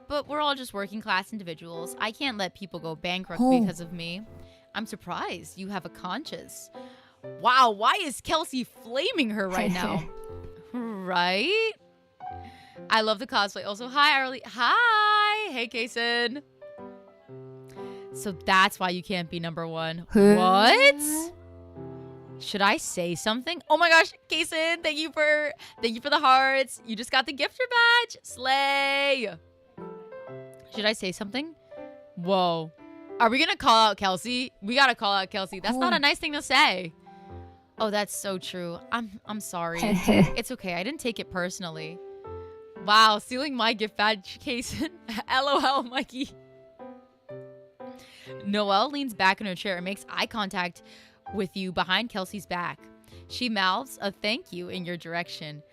A: But we're all just working class individuals. I can't let people go bankrupt because of me. I'm surprised you have a conscience. Wow, why is Kelsey flaming her right now? Right? I love the cosplay. Also, hi, Arlie. Hi. Hey, Kason. So that's why you can't be number one. What? Should I say something? Oh my gosh, Kason, thank you for the hearts. You just got the gifter badge. Slay. Should I say something? Whoa. Are we gonna call out Kelsey? We gotta call out Kelsey. That's not a nice thing to say. Oh, that's so true. I'm sorry. It's okay. I didn't take it personally. Wow, stealing my gift badge, Kason. LOL, Mikey. Noelle leans back in her chair and makes eye contact with you behind Kelsey's back. She mouths a thank you in your direction.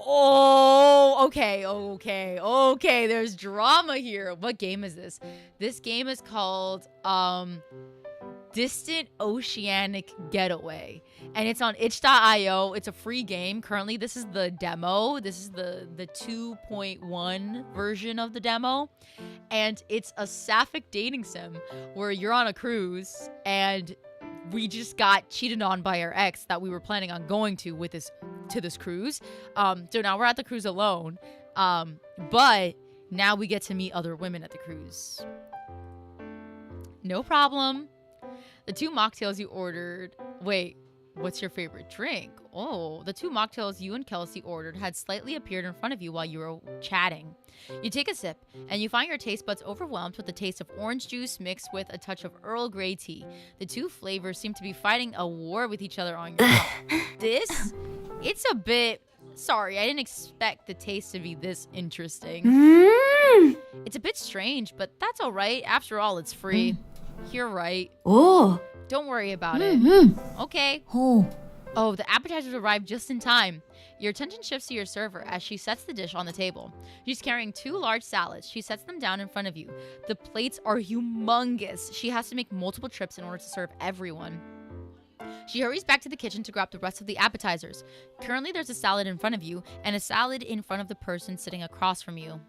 A: Oh, okay. There's drama here. What game is this? This game is called Distant Oceanic Getaway. And it's on itch.io. It's a free game. Currently, this is the demo. This is the 2.1 version of the demo. And it's a Sapphic dating sim where you're on a cruise and we just got cheated on by our ex that we were planning on going to this cruise. So now we're at the cruise alone. But now we get to meet other women at the cruise. No problem. The 2 mocktails you ordered. Wait, what's your favorite drink? Oh, the 2 mocktails you and Kelsey ordered had slightly appeared in front of you while you were chatting. You take a sip, and you find your taste buds overwhelmed with the taste of orange juice mixed with a touch of Earl Grey tea. The 2 flavors seem to be fighting a war with each other on your tongue. It's a bit Sorry, I didn't expect the taste to be this interesting. It's a bit strange, but that's all right. After all, it's free. You're right.
B: 오.
A: Don't worry about it. Okay.
B: 호.
A: Oh, the appetizers arrived just in time. Your attention shifts to your server as she sets the dish on the table. She's carrying 2 large salads. She sets them down in front of you. The plates are humongous. She has to make multiple trips in order to serve everyone. She hurries back to the kitchen to grab the rest of the appetizers. Currently, there's a salad in front of you and a salad in front of the person sitting across from you.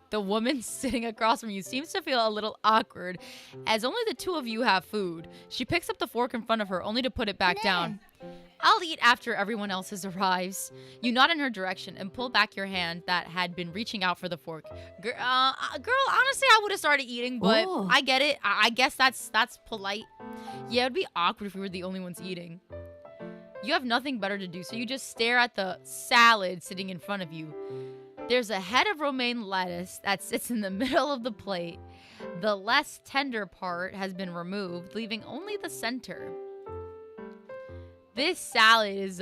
A: The woman sitting across from you seems to feel a little awkward, as only the 2 of you have food. She picks up the fork in front of her, only to put it back down. I'll eat after everyone else's arrives. You nod in her direction and pull back your hand that had been reaching out for the fork. Girl, honestly, I would have started eating, but I get it. I guess that's polite. Yeah, it'd be awkward if we were the only ones eating. You have nothing better to do, so you just stare at the salad sitting in front of you. There's a head of romaine lettuce that sits in the middle of the plate. The less tender part has been removed, leaving only the center. This salad is,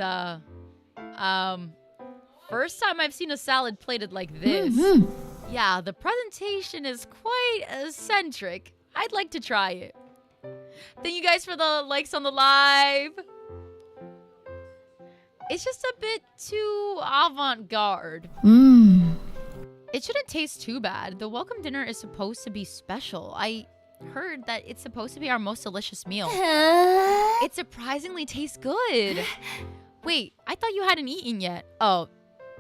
A: first time I've seen a salad plated like this. Yeah, the presentation is quite eccentric. I'd like to try it. Thank you guys for the likes on the live. It's just a bit too avant-garde. It shouldn't taste too bad. The welcome dinner is supposed to be special. I heard that it's supposed to be our most delicious meal. It surprisingly tastes good. Wait, I thought you hadn't eaten yet. Oh,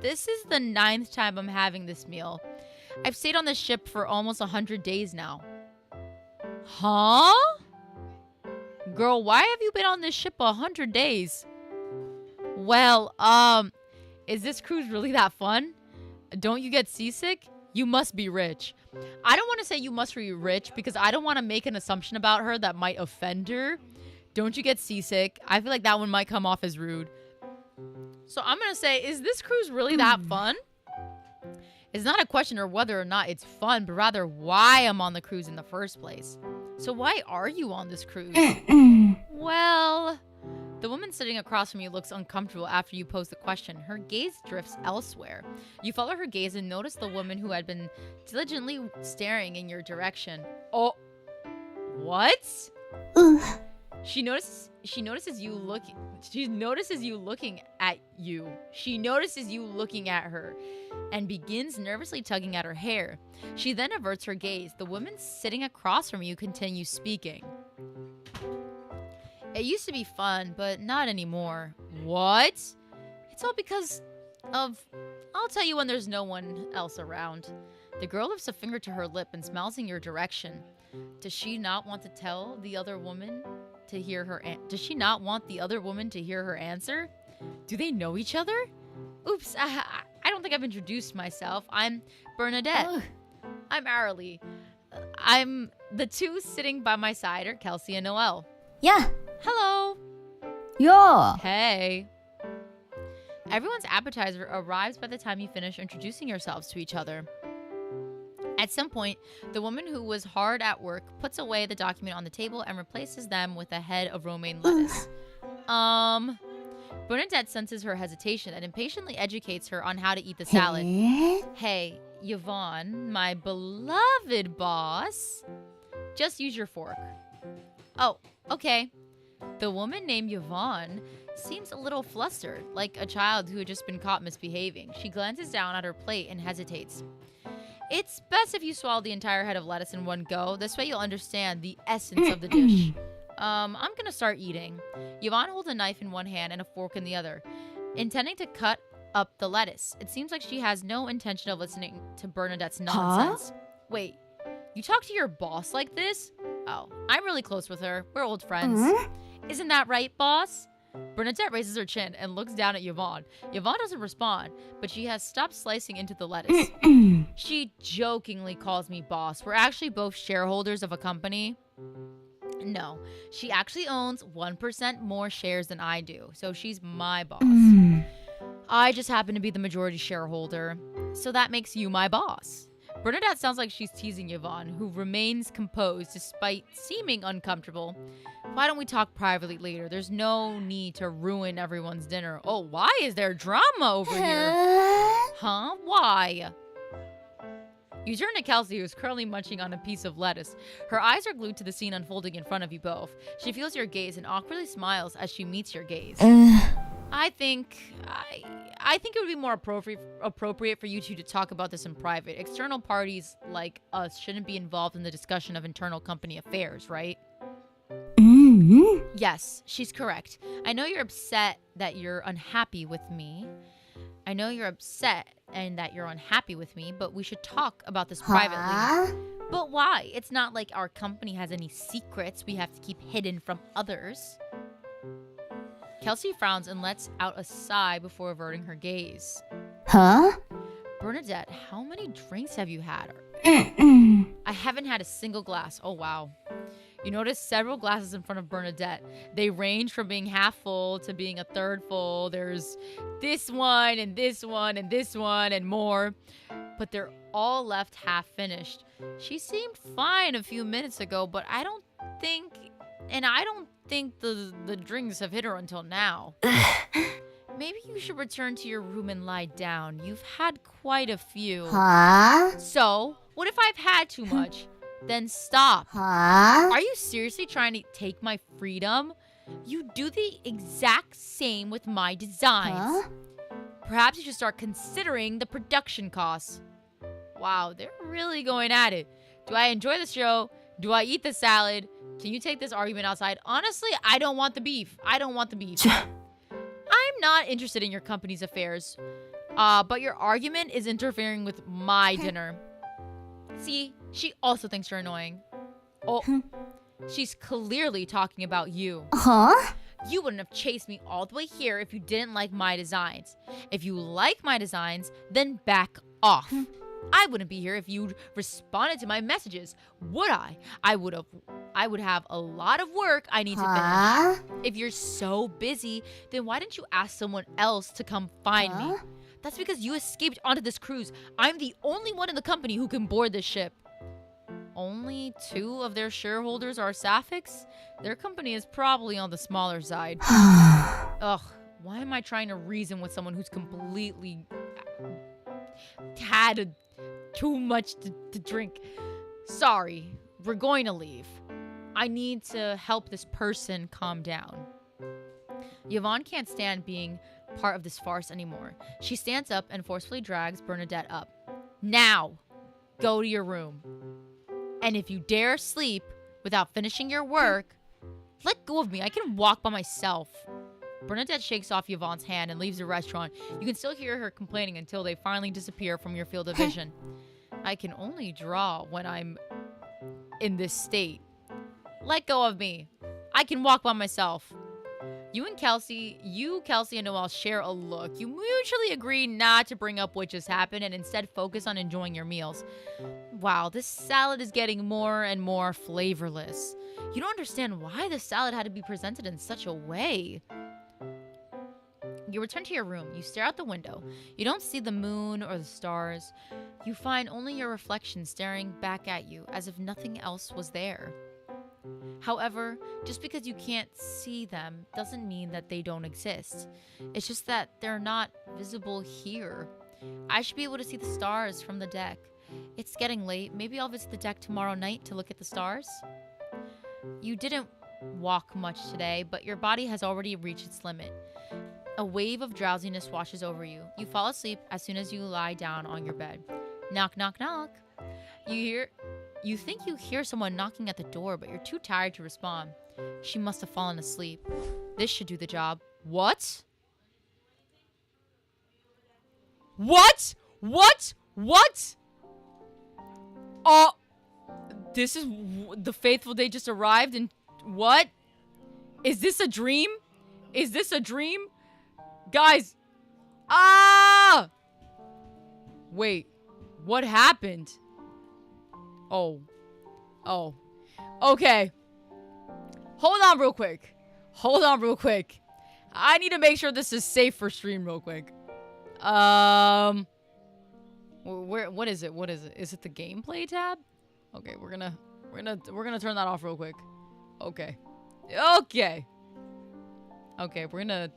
A: this is the 9th time I'm having this meal. I've stayed on the ship for almost 100 days now. Huh? Girl, why have you been on this ship 100 days? Well, is this cruise really that fun? Don't you get seasick? You must be rich. I don't want to say you must be rich because I don't want to make an assumption about her that might offend her. Don't you get seasick? I feel like that one might come off as rude. So I'm going to say, is this cruise really that fun? It's not a question of whether or not it's fun, but rather why I'm on the cruise in the first place. So why are you on this cruise? Well, the woman sitting across from you looks uncomfortable after you pose the question. Her gaze drifts elsewhere. You follow her gaze and notice the woman who had been diligently staring in your direction. Oh, what? She notices you looking at you. She notices you looking at her and begins nervously tugging at her hair. She then averts her gaze. The woman sitting across from you continues speaking. It used to be fun, but not anymore. What? It's all because of... I'll tell you when there's no one else around. The girl lifts a finger to her lip and smiles in your direction. Does she not want to tell the other woman to hear her... Does she not want the other woman to hear her answer? Do they know each other? Oops, I don't think I've introduced myself. I'm Bernadette.
B: Ugh.
A: I'm Aralee. I'm... The 2 sitting by my side are Kelsey and Noelle.
B: 야,
A: Hello.
B: 야.
A: Hey. Everyone's appetizer arrives by the time you finish introducing yourselves to each other. At some point, the woman who was hard at work puts away the document on the table and replaces them with a head of romaine lettuce. Bernadette senses her hesitation and impatiently educates her on how to eat the salad. Hey, Yvonne, my beloved boss. Just use your fork. Oh, okay. The woman named Yvonne seems a little flustered, like a child who had just been caught misbehaving. She glances down at her plate and hesitates. It's best if you swallow the entire head of lettuce in one go. This way you'll understand the essence of the dish. I'm gonna start eating. Yvonne holds a knife in one hand and a fork in the other, intending to cut up the lettuce. It seems like she has no intention of listening to Bernadette's nonsense. Wait, you talk to your boss like this? Oh, I'm really close with her. We're old friends. Isn't that right, boss? Bernadette raises her chin and looks down at Yvonne. Yvonne doesn't respond, but she has stopped slicing into the lettuce. She jokingly calls me boss. We're actually both shareholders of a company. No, she actually owns 1% more shares than I do, so she's my boss. I just happen to be the majority shareholder, so that makes you my boss. Bernadette sounds like she's teasing Yvonne, who remains composed despite seeming uncomfortable. Why don't we talk privately later? There's no need to ruin everyone's dinner. Oh, why is there drama over here? Huh? Why? You turn to Kelsey, who's currently munching on a piece of lettuce. Her eyes are glued to the scene unfolding in front of you both. She feels your gaze and awkwardly smiles as she meets your gaze. I think it would be more appropriate for you two to talk about this in private. External parties like us shouldn't be involved in the discussion of internal company affairs, right? Yes, she's correct. I know you're upset that you're unhappy with me. I know you're upset and that you're unhappy with me, but we should talk about this privately. But why? It's not like our company has any secrets we have to keep hidden from others. Kelsey frowns and lets out a sigh before averting her gaze.
B: Huh?
A: Bernadette, how many drinks have you had? I haven't had a single glass. Oh, wow. You notice several glasses in front of Bernadette. They range from being half full to being a third full. There's this one and this one and this one and more. But they're all left half finished. She seemed fine a few minutes ago, but I don't think the drinks have hit her until now. Maybe you should return to your room and lie down. You've had quite a few.
B: Huh?
A: So, what if I've had too much? Then stop.
B: Huh?
A: Are you seriously trying to take my freedom? You do the exact same with my designs.
B: Huh?
A: Perhaps you should start considering the production costs. Wow, they're really going at it. Do I enjoy the show? Do I eat the salad? Can you take this argument outside? Honestly, I don't want the beef. I'm not interested in your company's affairs. But your argument is interfering with my dinner. See, she also thinks you're annoying. Oh, she's clearly talking about you.
B: Huh?
A: You wouldn't have chased me all the way here if you didn't like my designs. If you like my designs, then back off. I wouldn't be here if you'd responded to my messages, would I? I would have a lot of work I need to finish. If you're so busy, then why didn't you ask someone else to come find me? That's because you escaped onto this cruise. I'm the only one in the company who can board this ship. Only 2 of their shareholders are Sapphics? Their company is probably on the smaller side. Ugh, why am I trying to reason with someone who's completely had too much to drink? Sorry, we're going to leave. I need to help this person calm down. Yvonne can't stand being part of this farce anymore. She stands up and forcefully drags Bernadette up. Now, go to your room. And if you dare sleep without finishing your work, let go of me. I can walk by myself. Bernadette shakes off Yvonne's hand and leaves the restaurant. You can still hear her complaining until they finally disappear from your field of vision. I can only draw when I'm in this state. Let go of me. I can walk by myself. Kelsey, and Noelle share a look. You mutually agree not to bring up what just happened and instead focus on enjoying your meals. Wow, this salad is getting more and more flavorless. You don't understand why the salad had to be presented in such a way. You return to your room. You stare out the window. You don't see the moon or the stars. You find only your reflection staring back at you as if nothing else was there. However, just because you can't see them doesn't mean that they don't exist. It's just that they're not visible here. I should be able to see the stars from the deck. It's getting late. Maybe I'll visit the deck tomorrow night to look at the stars. You didn't walk much today, but your body has already reached its limit. A wave of drowsiness washes over you. You fall asleep as soon as you lie down on your bed. Knock, knock, knock. You think you hear someone knocking at the door, but you're too tired to respond. She must have fallen asleep. This should do the job. What? What? This is the faithful day just arrived and what? Is this a dream? Guys. Wait, what happened? Oh. Okay. Hold on real quick. I need to make sure this is safe for stream real quick. Where? What is it? What is it? Is it the gameplay tab? Okay, we're gonna turn that off real quick. Okay. Okay. Okay, we're gonna...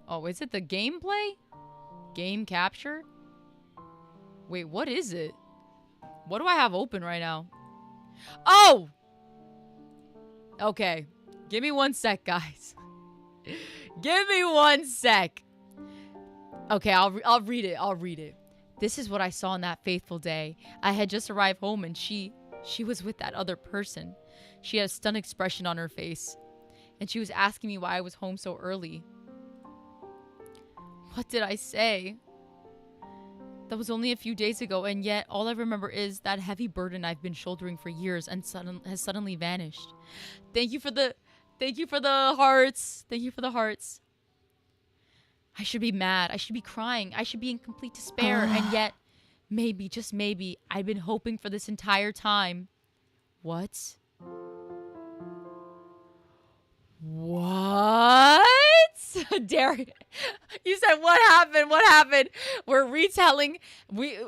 A: Oh, is it the gameplay? Game capture? Wait, what is it? What do I have open right now? Oh! Okay. Give me 1 sec, guys. Give me 1 sec. Okay, I'll read it. I'll read it. This is what I saw on that fateful day. I had just arrived home and she was with that other person. She had a stunned expression on her face. And she was asking me why I was home so early. What did I say? That was only a few days ago, and yet all I remember is that heavy burden I've been shouldering for years and has suddenly vanished. Thank you for the hearts. Thank you for the hearts. I should be mad. I should be crying. I should be in complete despair. And yet, maybe, just maybe, I've been hoping for this entire time. What? What? Derek, you said what happened? What happened? We're retelling.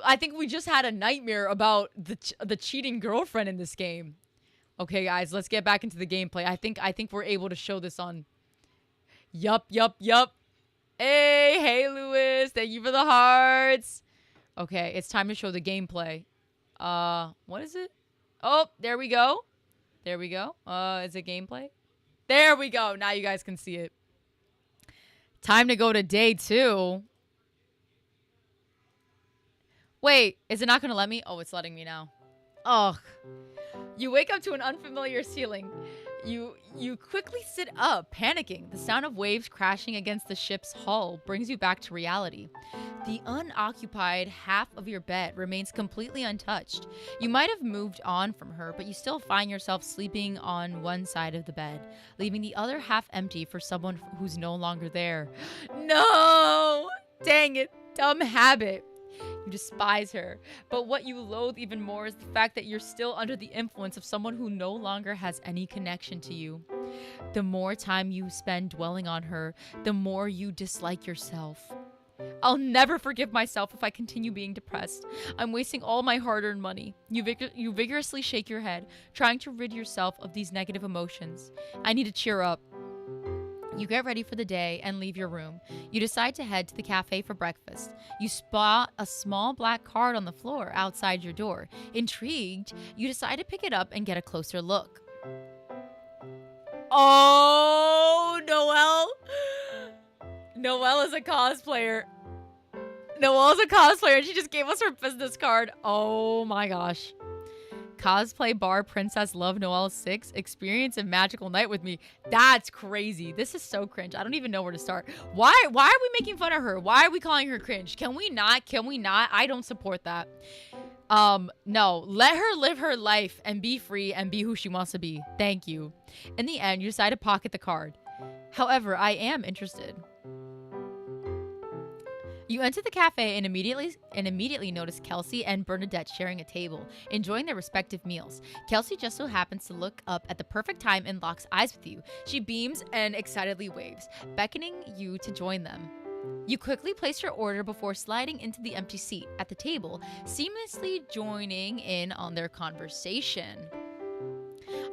A: I think we just had a nightmare about the cheating girlfriend in this game. Okay, guys, let's get back into the gameplay. I think we're able to show this on. Yup. Hey, Lewis. Thank you for the hearts. Okay, it's time to show the gameplay. What is it? Oh, there we go. There we go. Is it gameplay? There we go. Now you guys can see it. Time to go to day 2. Wait, is it not going to let me? Oh, it's letting me now. Ugh. You wake up to an unfamiliar ceiling. You quickly sit up, panicking. The sound of waves crashing against the ship's hull brings you back to reality. The unoccupied half of your bed remains completely untouched. You might have moved on from her, but you still find yourself sleeping on one side of the bed, leaving the other half empty for someone who's no longer there. No! Dang it, dumb habit. You despise her, but what you loathe even more is the fact that you're still under the influence of someone who no longer has any connection to you. The more time you spend dwelling on her, the more you dislike yourself. I'll never forgive myself if I continue being depressed. I'm wasting all my hard-earned money. You vigorously shake your head, trying to rid yourself of these negative emotions. I need to cheer up. You get ready for the day and leave your room. You decide to head to the cafe for breakfast. You spot a small black card on the floor outside your door. Intrigued, you decide to pick it up and get a closer look. Oh, Noelle. Noelle is a cosplayer. Noelle's a cosplayer and she just gave us her business card. Oh my gosh. Cosplay bar Princess Love Noelle 6. Experience a magical night with me. That's crazy. This is so cringe. I don't even know where to start. Why are we making fun of her? Why are we calling her cringe? Can we not? Can we not? I don't support that. No. Let her live her life and be free and be who she wants to be. Thank you. In the end, you decide to pocket the card. However, I am interested. You enter the cafe and immediately notice Kelsey and Bernadette sharing a table, enjoying their respective meals. Kelsey just so happens to look up at the perfect time and locks eyes with you. She beams and excitedly waves, beckoning you to join them. You quickly place your order before sliding into the empty seat at the table, seamlessly joining in on their conversation.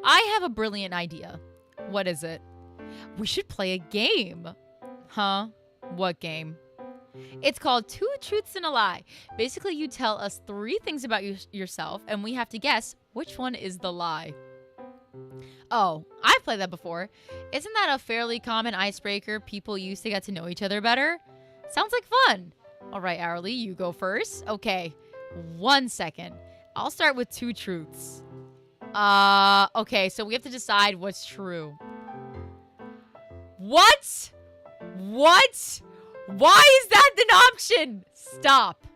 A: I have a brilliant idea. What is it? We should play a game. Huh? What game? It's called Two Truths and a Lie. Basically, you tell us 3 things about yourself, and we have to guess which one is the lie. Oh, I've played that before. Isn't that a fairly common icebreaker people use to get to know each other better? Sounds like fun. All right, Arlie, you go first. Okay, 1 second. I'll start with 2 truths. Okay, so we have to decide what's true. What? What? Why is that an option? Stop.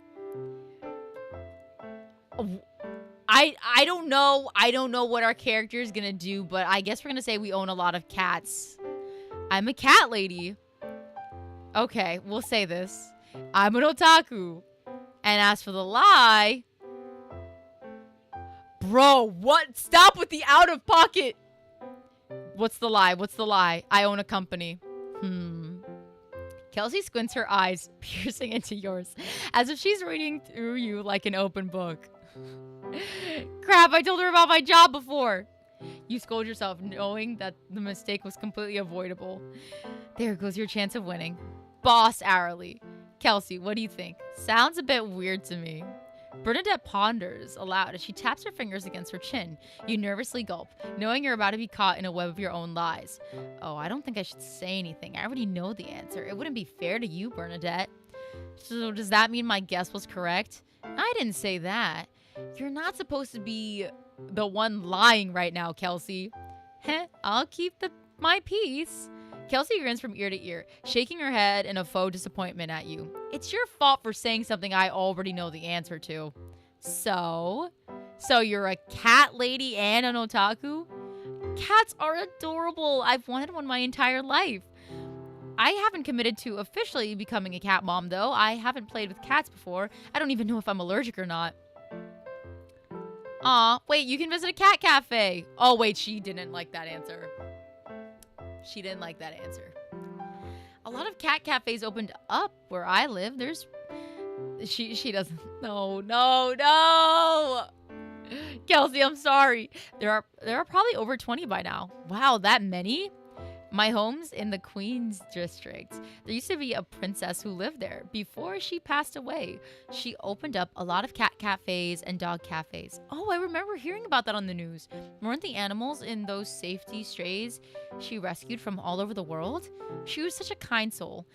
A: I don't know. I don't know what our character is going to do, but I guess we're going to say we own a lot of cats. I'm a cat lady. Okay, we'll say this. I'm an otaku. And as for the lie... Bro, what? Stop with the out of pocket. What's the lie? What's the lie? I own a company. Kelsey squints her eyes, piercing into yours, as if she's reading through you like an open book. Crap, I told her about my job before. You scold yourself, knowing that the mistake was completely avoidable. There goes your chance of winning. Boss hourly. Kelsey, what do you think? Sounds a bit weird to me. Bernadette ponders aloud as she taps her fingers against her chin. You nervously gulp, knowing you're about to be caught in a web of your own lies. Oh, I don't think I should say anything. I already know the answer. It wouldn't be fair to you, Bernadette. So does that mean my guess was correct? I didn't say that. You're not supposed to be the one lying right now, Kelsey. Heh, I'll keep my peace. Kelsey grins from ear to ear, shaking her head in a faux disappointment at you. It's your fault for saying something I already know the answer to. So you're a cat lady and an otaku? Cats are adorable. I've wanted one my entire life. I haven't committed to officially becoming a cat mom, though. I haven't played with cats before. I don't even know if I'm allergic or not. Aw, wait, you can visit a cat cafe. Oh, wait, she didn't like that answer. She didn't like that answer. A lot of cat cafes opened up where I live. She doesn't. No. Kelsey, I'm sorry. There are probably over 20 by now. Wow, that many? My home's in the Queens district. There used to be a princess who lived there. Before she passed away, she opened up a lot of cat cafes and dog cafes. Oh, I remember hearing about that on the news. Weren't the animals in those safety strays she rescued from all over the world? She was such a kind soul.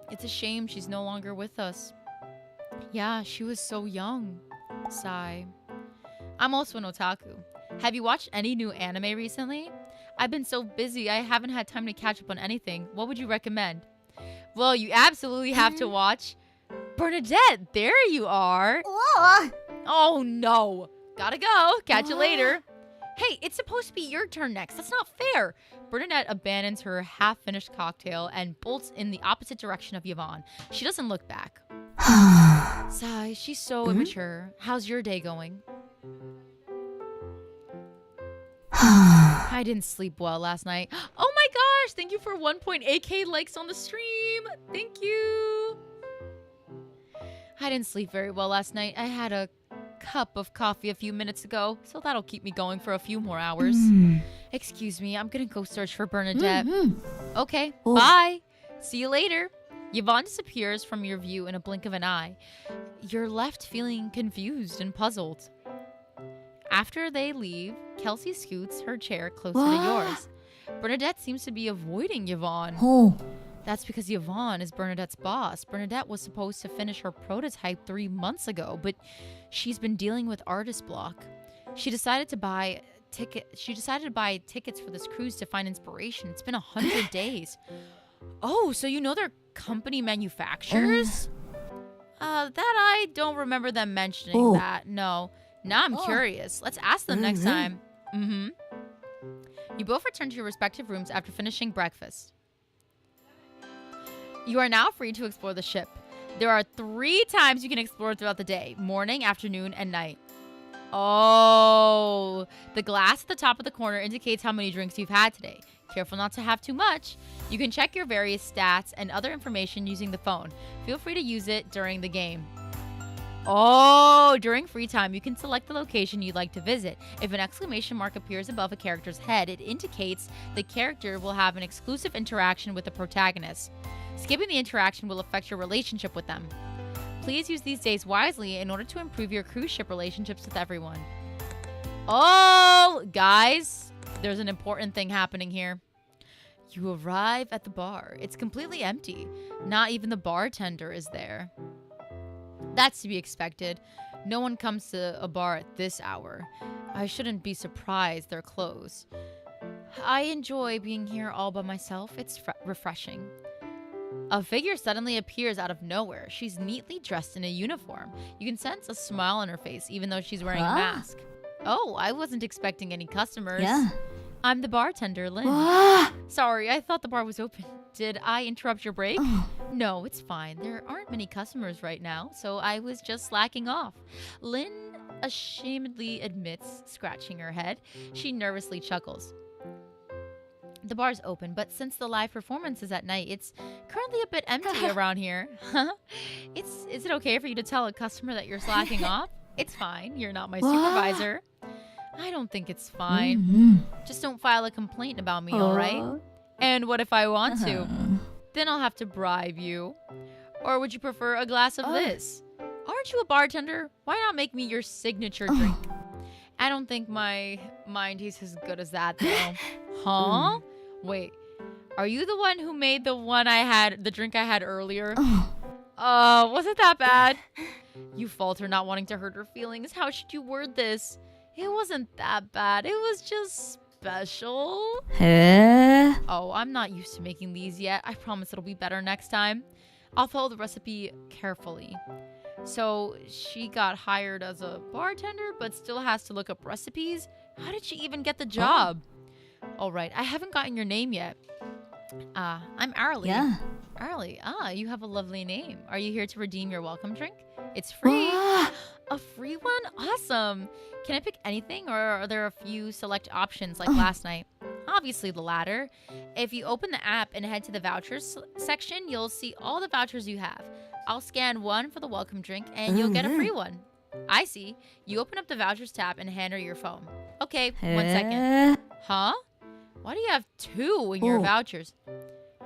A: It's a shame she's no longer with us. Yeah, she was so young. Sigh. I'm also an otaku. Have you watched any new anime recently? I've been so busy, I haven't had time to catch up on anything. What would you recommend? Well, you absolutely have to watch Bernadette. There you are.
B: Whoa.
A: Oh, no. Gotta go. Catch you later. Hey, it's supposed to be your turn next. That's not fair. Bernadette abandons her half-finished cocktail and bolts in the opposite direction of Yvonne. She doesn't look back. Sigh, she's so immature. How's your day going? I didn't sleep well last night. Oh my gosh, thank you for 1.8k likes on the stream. Thank you. I didn't sleep very well last night. I had a cup of coffee a few minutes ago, so that'll keep me going for a few more hours. Excuse me, I'm gonna go search for Bernadette. Okay, bye. See you later. Yvonne disappears from your view in a blink of an eye. You're left feeling confused and puzzled. After they leave, Kelsey scoots her chair closer to yours. Bernadette seems to be avoiding Yvonne. That's because Yvonne is Bernadette's boss. Bernadette was supposed to finish her prototype 3 months ago, but she's been dealing with artist block. She decided to buy tickets for this cruise to find inspiration. It's been 100 days. Oh, so you know they're company manufacturers? That I don't remember them mentioning that. No. Now I'm curious. Let's ask them next time. You both return to your respective rooms after finishing breakfast. You are now free to explore the ship. There are 3 times you can explore throughout the day: morning, afternoon, and night. Oh, the glass at the top of the corner indicates how many drinks you've had today. Careful not to have too much. You can check your various stats and other information using the phone. Feel free to use it during the game. Oh, during free time, you can select the location you'd like to visit. If an exclamation mark appears above a character's head, it indicates the character will have an exclusive interaction with the protagonist. Skipping the interaction will affect your relationship with them. Please use these days wisely in order to improve your cruise ship relationships with everyone. Oh, guys, there's an important thing happening here. You arrive at the bar. It's completely empty. Not even the bartender is there. That's to be expected. No one comes to a bar at this hour. I shouldn't be surprised they're closed. I enjoy being here all by myself. It's refreshing. A figure suddenly appears out of nowhere. She's neatly dressed in a uniform. You can sense a smile on her face, even though she's wearing a mask. Oh, I wasn't expecting any customers.
B: Yeah.
A: I'm the bartender, Lynn. Sorry, I thought the bar was open. Did I interrupt your break? No, it's fine. There aren't many customers right now, so I was just slacking off. Lynn ashamedly admits, scratching her head. She nervously chuckles. The bar's open, but since the live performance is at night, it's currently a bit empty around here. Is it okay for you to tell a customer that you're slacking off? It's fine. You're not my supervisor. I don't think it's fine. Just don't file a complaint about me, all right? And what if I want to? Then I'll have to bribe you. Or would you prefer a glass of this? Aren't you a bartender? Why not make me your signature drink? I don't think my mind tastes as good as that, though. Huh? Wait, are you the one who made the drink I had earlier? Was it that bad? You falter, not wanting to hurt her feelings. How should you word this? It wasn't that bad. It was just special. Oh, I'm not used to making these yet. I promise it'll be better next time. I'll follow the recipe carefully. So she got hired as a bartender, but still has to look up recipes? How did she even get the job? All right, I haven't gotten your name yet. I'm Arlie.
B: Yeah.
A: Arlie, you have a lovely name. Are you here to redeem your welcome drink? It's free. A free one? Awesome. Can I pick anything, or are there a few select options like last night? Obviously the latter. If you open the app and head to the vouchers section, you'll see all the vouchers you have. I'll scan one for the welcome drink and you'll get a free one. I see. You open up the vouchers tab and hand her your phone. Okay, 1 second. Huh? Why do you have 2 in your vouchers?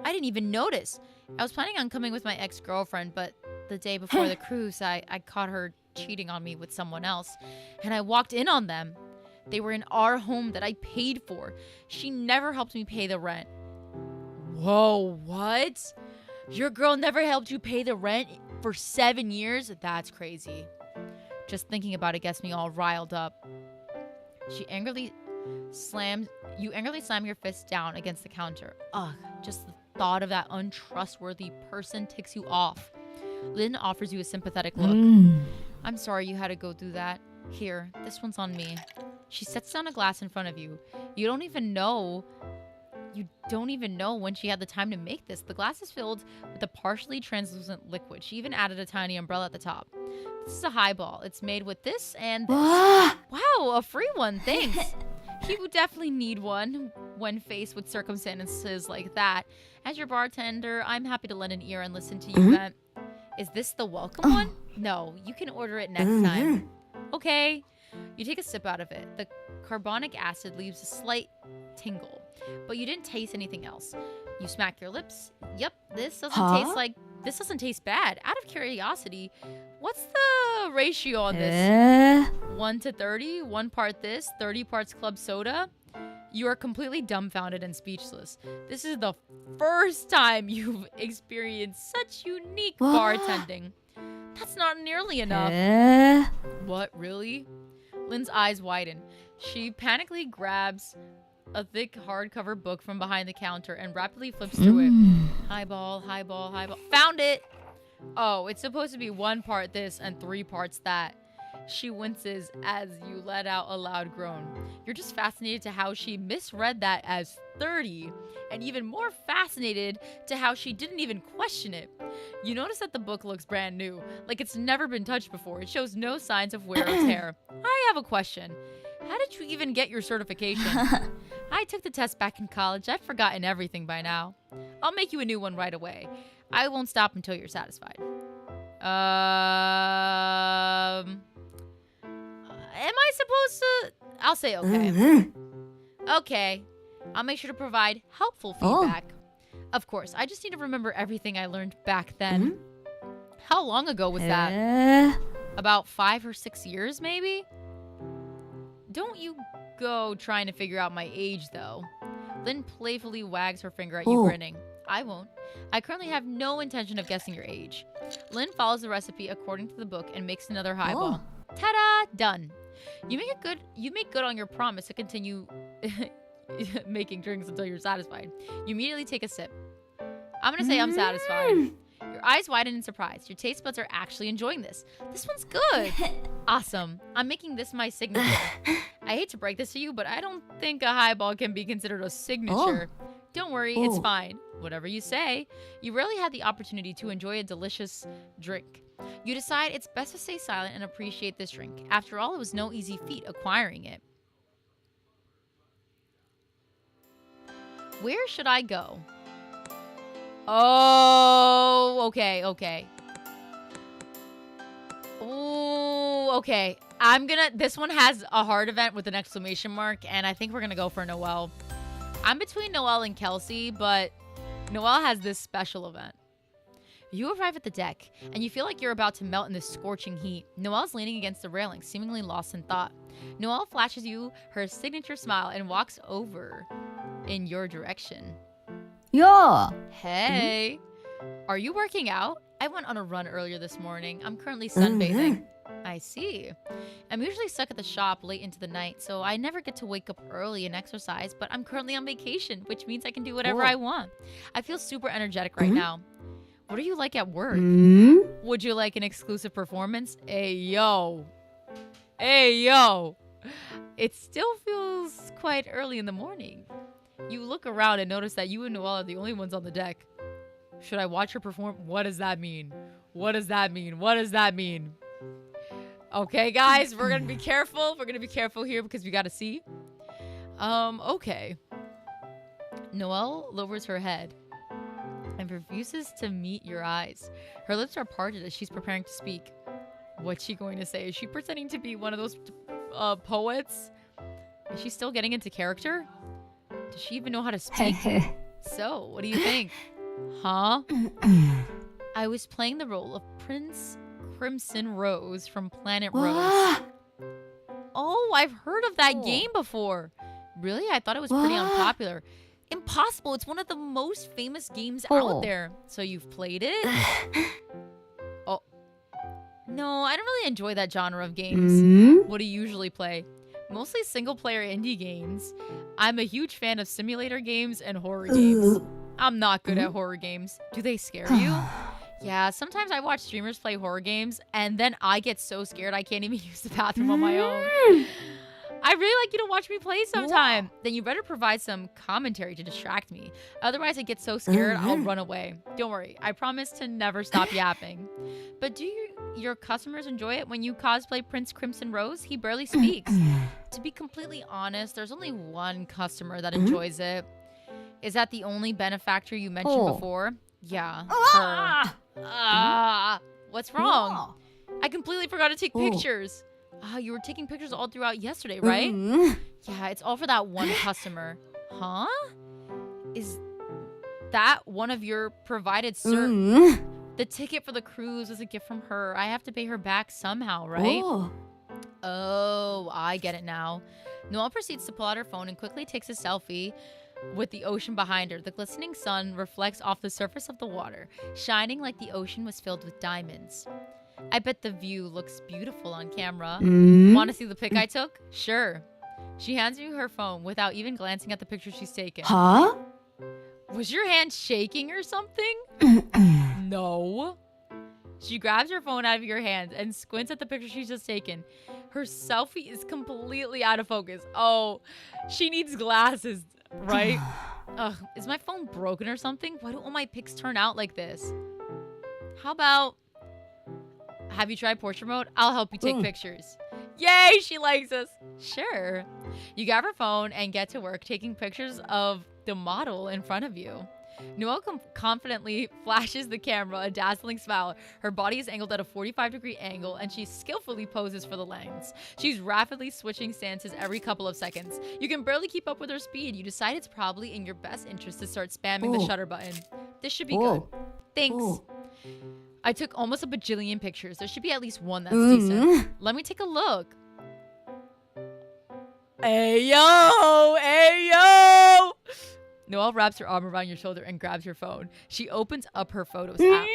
A: I didn't even notice. I was planning on coming with my ex-girlfriend, but the day before the cruise, I caught her cheating on me with someone else, and I walked in on them. They were in our home that I paid for. She never helped me pay the rent. Whoa, what? Your girl never helped you pay the rent for 7 years? That's crazy. Just thinking about it gets me all riled up. You angrily slam your fist down against the counter. Ugh, just the thought of that untrustworthy person ticks you off. Lynn offers you a sympathetic look. I'm sorry you had to go through that. Here, this one's on me. She sets down a glass in front of you. You don't even know when she had the time to make this. The glass is filled with a partially translucent liquid. She even added a tiny umbrella at the top. This is a highball. It's made with this and this. Wow, a free one. Thanks. You would definitely need one when faced with circumstances like that. As your bartender, I'm happy to lend an ear and listen to you vent. Is this the welcome one? No, you can order it next time. Okay. You take a sip out of it. The carbonic acid leaves a slight tingle, but you didn't taste anything else. You smack your lips. Yep, this doesn't taste bad. Out of curiosity, what's the ratio on this? 1 to 30? 1 part this, 30 parts club soda? You are completely dumbfounded and speechless. This is the first time you've experienced such unique bartending. That's not nearly enough. What, really? Lynn's eyes widen. She panically grabs a thick hardcover book from behind the counter and rapidly flips through it. Highball, highball, highball. Found it! Oh, it's supposed to be 1 part this and 3 parts that. She winces as you let out a loud groan. You're just fascinated to how she misread that as 30, and even more fascinated to how she didn't even question it. You notice that the book looks brand new, like it's never been touched before. It shows no signs of wear or tear. I have a question. How did you even get your certification? I took the test back in college. I've forgotten everything by now. I'll make you a new one right away. I won't stop until you're satisfied. Am I supposed to? I'll say okay. Okay. I'll make sure to provide helpful feedback. Of course, I just need to remember everything I learned back then. How long ago was that? About 5 or 6 years, maybe? Don't you go trying to figure out my age, though. Lynn playfully wags her finger at you, grinning. I won't. I currently have no intention of guessing your age. Lynn follows the recipe according to the book and makes another highball. Ta-da! Done. You make good on your promise to continue making drinks until you're satisfied. You immediately take a sip. I'm gonna say I'm satisfied. Your eyes widen in surprise. Your taste buds are actually enjoying this. This one's good. Awesome. I'm making this my signature. I hate to break this to you, but I don't think a highball can be considered a signature. Don't worry, it's fine. Whatever you say. You rarely had the opportunity to enjoy a delicious drink. You decide it's best to stay silent and appreciate this drink. After all, it was no easy feat acquiring it. Where should I go? Oh, okay. Oh, okay. This one has a hard event with an exclamation mark, and I think we're gonna go for Noelle. I'm between Noelle and Kelsey, but Noelle has this special event. You arrive at the deck, and you feel like you're about to melt in the scorching heat. Noelle's leaning against the railing, seemingly lost in thought. Noelle flashes you her signature smile and walks over in your direction.
B: Yeah.
A: Hey, are you working out? I went on a run earlier this morning. I'm currently sunbathing. I see. I'm usually stuck at the shop late into the night, so I never get to wake up early and exercise, but I'm currently on vacation, which means I can do whatever I want. I feel super energetic right now. What are you like at work? Would you like an exclusive performance? Hey, yo. It still feels quite early in the morning. You look around and notice that you and Noelle are the only ones on the deck. Should I watch her perform? What does that mean? Okay, guys, we're gonna be careful. We're gonna be careful here because we gotta see. Okay. Noelle lowers her head and refuses to meet your eyes. Her lips are parted as she's preparing to speak. What's she going to say? Is she pretending to be one of those poets? Is she still getting into character? Does she even know how to speak? So, what do you think? Huh? I was playing the role of Prince Crimson Rose from Planet Rose. Oh, I've heard of that game before. Really? I thought it was pretty unpopular. Impossible. It's one of the most famous games out there. So you've played it? Oh. No, I don't really enjoy that genre of games. What do you usually play? Mostly single-player indie games. I'm a huge fan of simulator games and horror games. I'm not good at horror games. Do they scare you? Yeah, sometimes I watch streamers play horror games, and then I get so scared I can't even use the bathroom on my own. I really like you to watch me play sometime. Then you better provide some commentary to distract me. Otherwise, I get so scared, I'll run away. Don't worry, I promise to never stop yapping. But do your customers enjoy it when you cosplay Prince Crimson Rose? He barely speaks. To be completely honest, there's only one customer that enjoys it. Is that the only benefactor you mentioned before? Yeah, her. What's wrong? I completely forgot to take pictures. You were taking pictures all throughout yesterday, right? Yeah, it's all for that one customer. Huh? Is that one of your provided The ticket for the cruise was a gift from her. I have to pay her back somehow, right? Oh, I get it now. Noelle proceeds to pull out her phone and quickly takes a selfie with the ocean behind her. The glistening sun reflects off the surface of the water, shining like the ocean was filled with diamonds. I bet the view looks beautiful on camera. Want to see the pic I took? Sure. She hands you her phone without even glancing at the picture she's taken.
B: Huh?
A: Was your hand shaking or something? No. She grabs her phone out of your hand and squints at the picture she's just taken. Her selfie is completely out of focus. Oh, she needs glasses, right? Ugh, is my phone broken or something? Why do all my pics turn out like this? How about... Have you tried portrait mode? I'll help you take pictures. Yay, she likes us. Sure. You grab her phone and get to work taking pictures of the model in front of you. Noelle confidently flashes the camera a dazzling smile. Her body is angled at a 45-degree angle, and she skillfully poses for the lens. She's rapidly switching stances every couple of seconds. You can barely keep up with her speed. You decide it's probably in your best interest to start spamming the shutter button. This should be good. Thanks. I took almost a bajillion pictures. There should be at least one that's decent. Let me take a look. Hey, yo! Noelle wraps her arm around your shoulder and grabs your phone. She opens up her Photos app.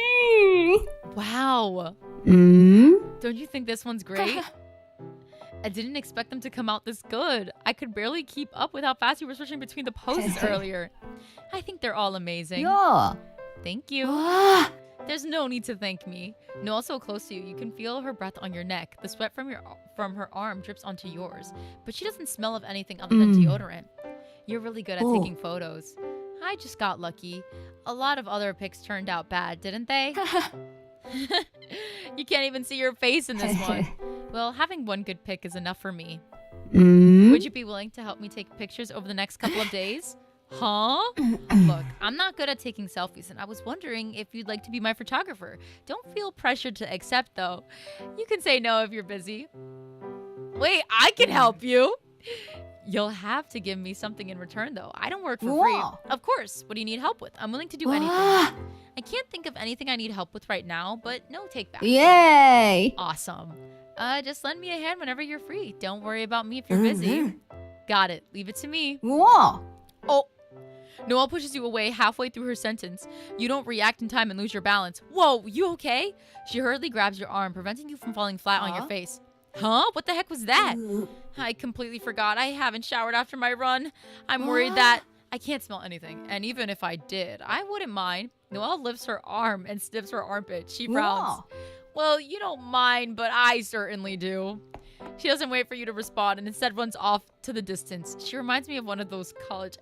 A: Wow. Don't you think this one's great? I didn't expect them to come out this good. I could barely keep up with how fast you were switching between the poses earlier. I think they're all amazing.
B: Yeah.
A: Thank you. There's no need to thank me. Noelle's so close to you, you can feel her breath on your neck. The sweat from her arm drips onto yours, but she doesn't smell of anything other than deodorant. You're really good at taking photos. I just got lucky. A lot of other pics turned out bad, didn't they? You can't even see your face in this one. Well, having one good pic is enough for me. Would you be willing to help me take pictures over the next couple of days? Huh? Look, I'm not good at taking selfies, and I was wondering if you'd like to be my photographer. Don't feel pressured to accept, though. You can say no if you're busy. Wait, I can help you. You'll have to give me something in return, though. I don't work for free.
B: Whoa.
A: Of course. What do you need help with? I'm willing to do anything.
B: Wow.
A: I can't think of anything I need help with right now, but no take back.
B: Yay!
A: Awesome. Just lend me a hand whenever you're free. Don't worry about me if you're busy. Got it. Leave it to me.
B: Whoa!
A: Oh. Noelle pushes you away halfway through her sentence. You don't react in time and lose your balance. Whoa, you okay? She hurriedly grabs your arm, preventing you from falling flat on your face. Huh? What the heck was that? I completely forgot. I haven't showered after my run. I'm worried that I can't smell anything. And even if I did, I wouldn't mind. Noelle lifts her arm and sniffs her armpit. She frowns.
B: Whoa.
A: Well, you don't mind, but I certainly do. She doesn't wait for you to respond and instead runs off to the distance. She reminds me of one of those college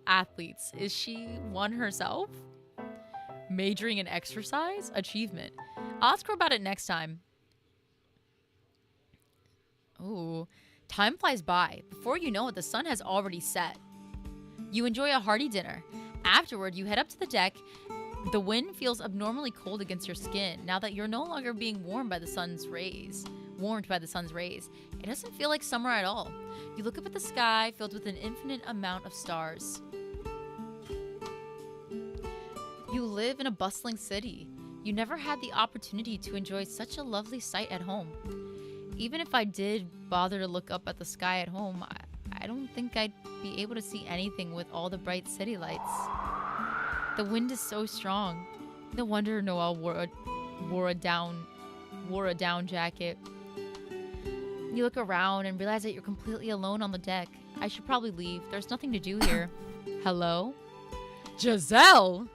A: athletes. Is she one herself? Majoring in exercise? Achievement. I'll ask her about it next time. Ooh, time flies by. Before you know it, the sun has already set. You enjoy a hearty dinner. Afterward, you head up to the deck. The wind feels abnormally cold against your skin now that you're no longer being warmed by the sun's rays. It doesn't feel like summer at all. You look up at the sky filled with an infinite amount of stars. You live in a bustling city. You never had the opportunity to enjoy such a lovely sight at home. Even if I did bother to look up at the sky at home, I don't think I'd be able to see anything with all the bright city lights. The wind is so strong. No wonder Noelle wore a down jacket. You look around and realize that you're completely alone on the deck. I should probably leave. There's nothing to do here. Hello? Giselle!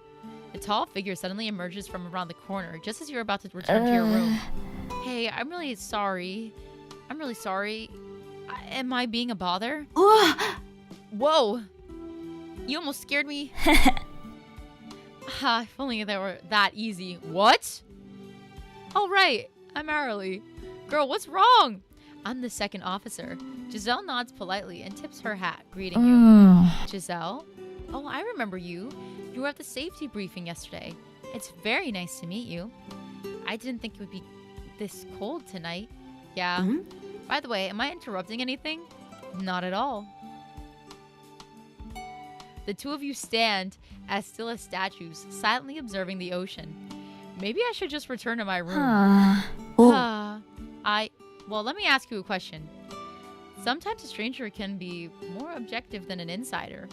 A: A tall figure suddenly emerges from around the corner just as you're about to return to your room. Hey, I'm really sorry. Am I being a bother? Whoa! You almost scared me. If only they were that easy. What? Oh, right. I'm Arily. Girl, what's wrong? I'm the second officer. Giselle nods politely and tips her hat, greeting you. Giselle? Oh, I remember you. You were at the safety briefing yesterday. It's very nice to meet you. I didn't think it would be this cold tonight. Yeah. By the way, am I interrupting anything? Not at all. The two of you stand as still as statues, silently observing the ocean. Maybe I should just return to my room. Well, let me ask you a question. Sometimes a stranger can be more objective than an insider.